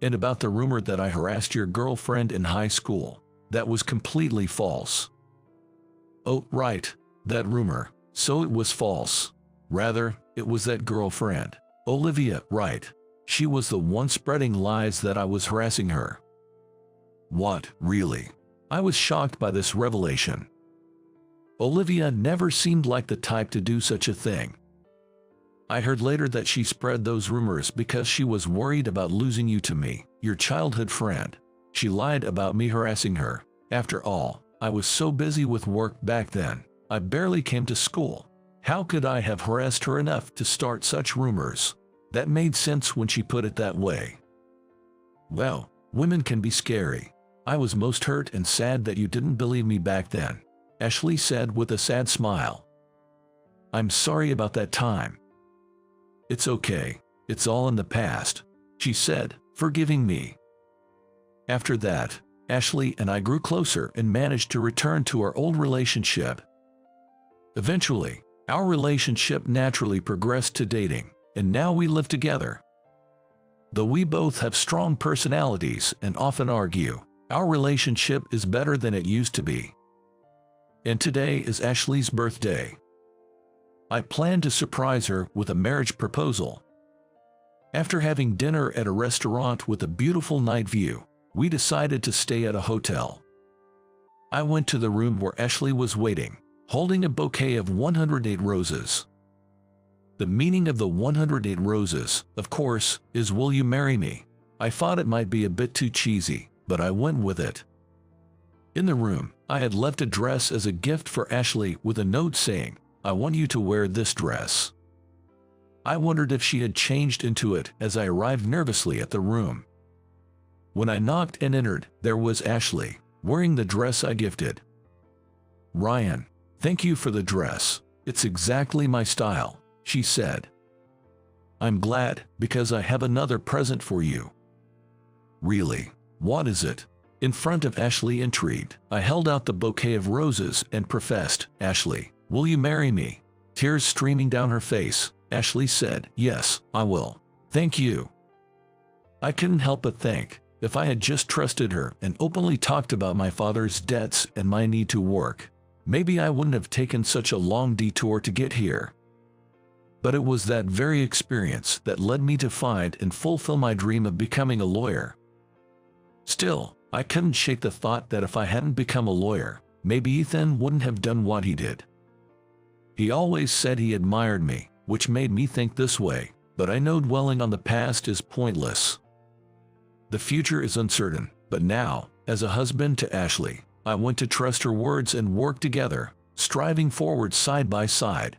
And about the rumor that I harassed your girlfriend in high school, that was completely false. Oh, right, that rumor, so it was false. Rather, it was that girlfriend, Olivia, right? She was the one spreading lies that I was harassing her. What, really? I was shocked by this revelation. Olivia never seemed like the type to do such a thing. I heard later that she spread those rumors because she was worried about losing you to me, your childhood friend. She lied about me harassing her. After all, I was so busy with work back then, I barely came to school. How could I have harassed her enough to start such rumors? That made sense when she put it that way. Well, women can be scary. I was most hurt and sad that you didn't believe me back then, Ashley said with a sad smile. I'm sorry about that time. It's okay, it's all in the past, she said, forgiving me. After that, Ashley and I grew closer and managed to return to our old relationship. Eventually, our relationship naturally progressed to dating, and now we live together. Though we both have strong personalities and often argue, our relationship is better than it used to be. And today is Ashley's birthday. I plan to surprise her with a marriage proposal. After having dinner at a restaurant with a beautiful night view, we decided to stay at a hotel. I went to the room where Ashley was waiting, holding a bouquet of 108 roses. The meaning of the 108 roses, of course, is "Will you marry me?" I thought it might be a bit too cheesy, but I went with it. In the room, I had left a dress as a gift for Ashley with a note saying, "I want you to wear this dress." I wondered if she had changed into it as I arrived nervously at the room. When I knocked and entered, there was Ashley, wearing the dress I gifted. "Ryan, thank you for the dress. It's exactly my style," she said. "I'm glad, because I have another present for you." "Really? What is it?" In front of Ashley, intrigued, I held out the bouquet of roses and professed, "Ashley, will you marry me?" Tears streaming down her face, Ashley said, "Yes, I will. Thank you." I couldn't help but think, if I had just trusted her and openly talked about my father's debts and my need to work, maybe I wouldn't have taken such a long detour to get here. But it was that very experience that led me to find and fulfill my dream of becoming a lawyer. Still, I couldn't shake the thought that if I hadn't become a lawyer, maybe Ethan wouldn't have done what he did. He always said he admired me, which made me think this way, but I know dwelling on the past is pointless. The future is uncertain, but now, as a husband to Ashley, I want to trust her words and work together, striving forward side by side,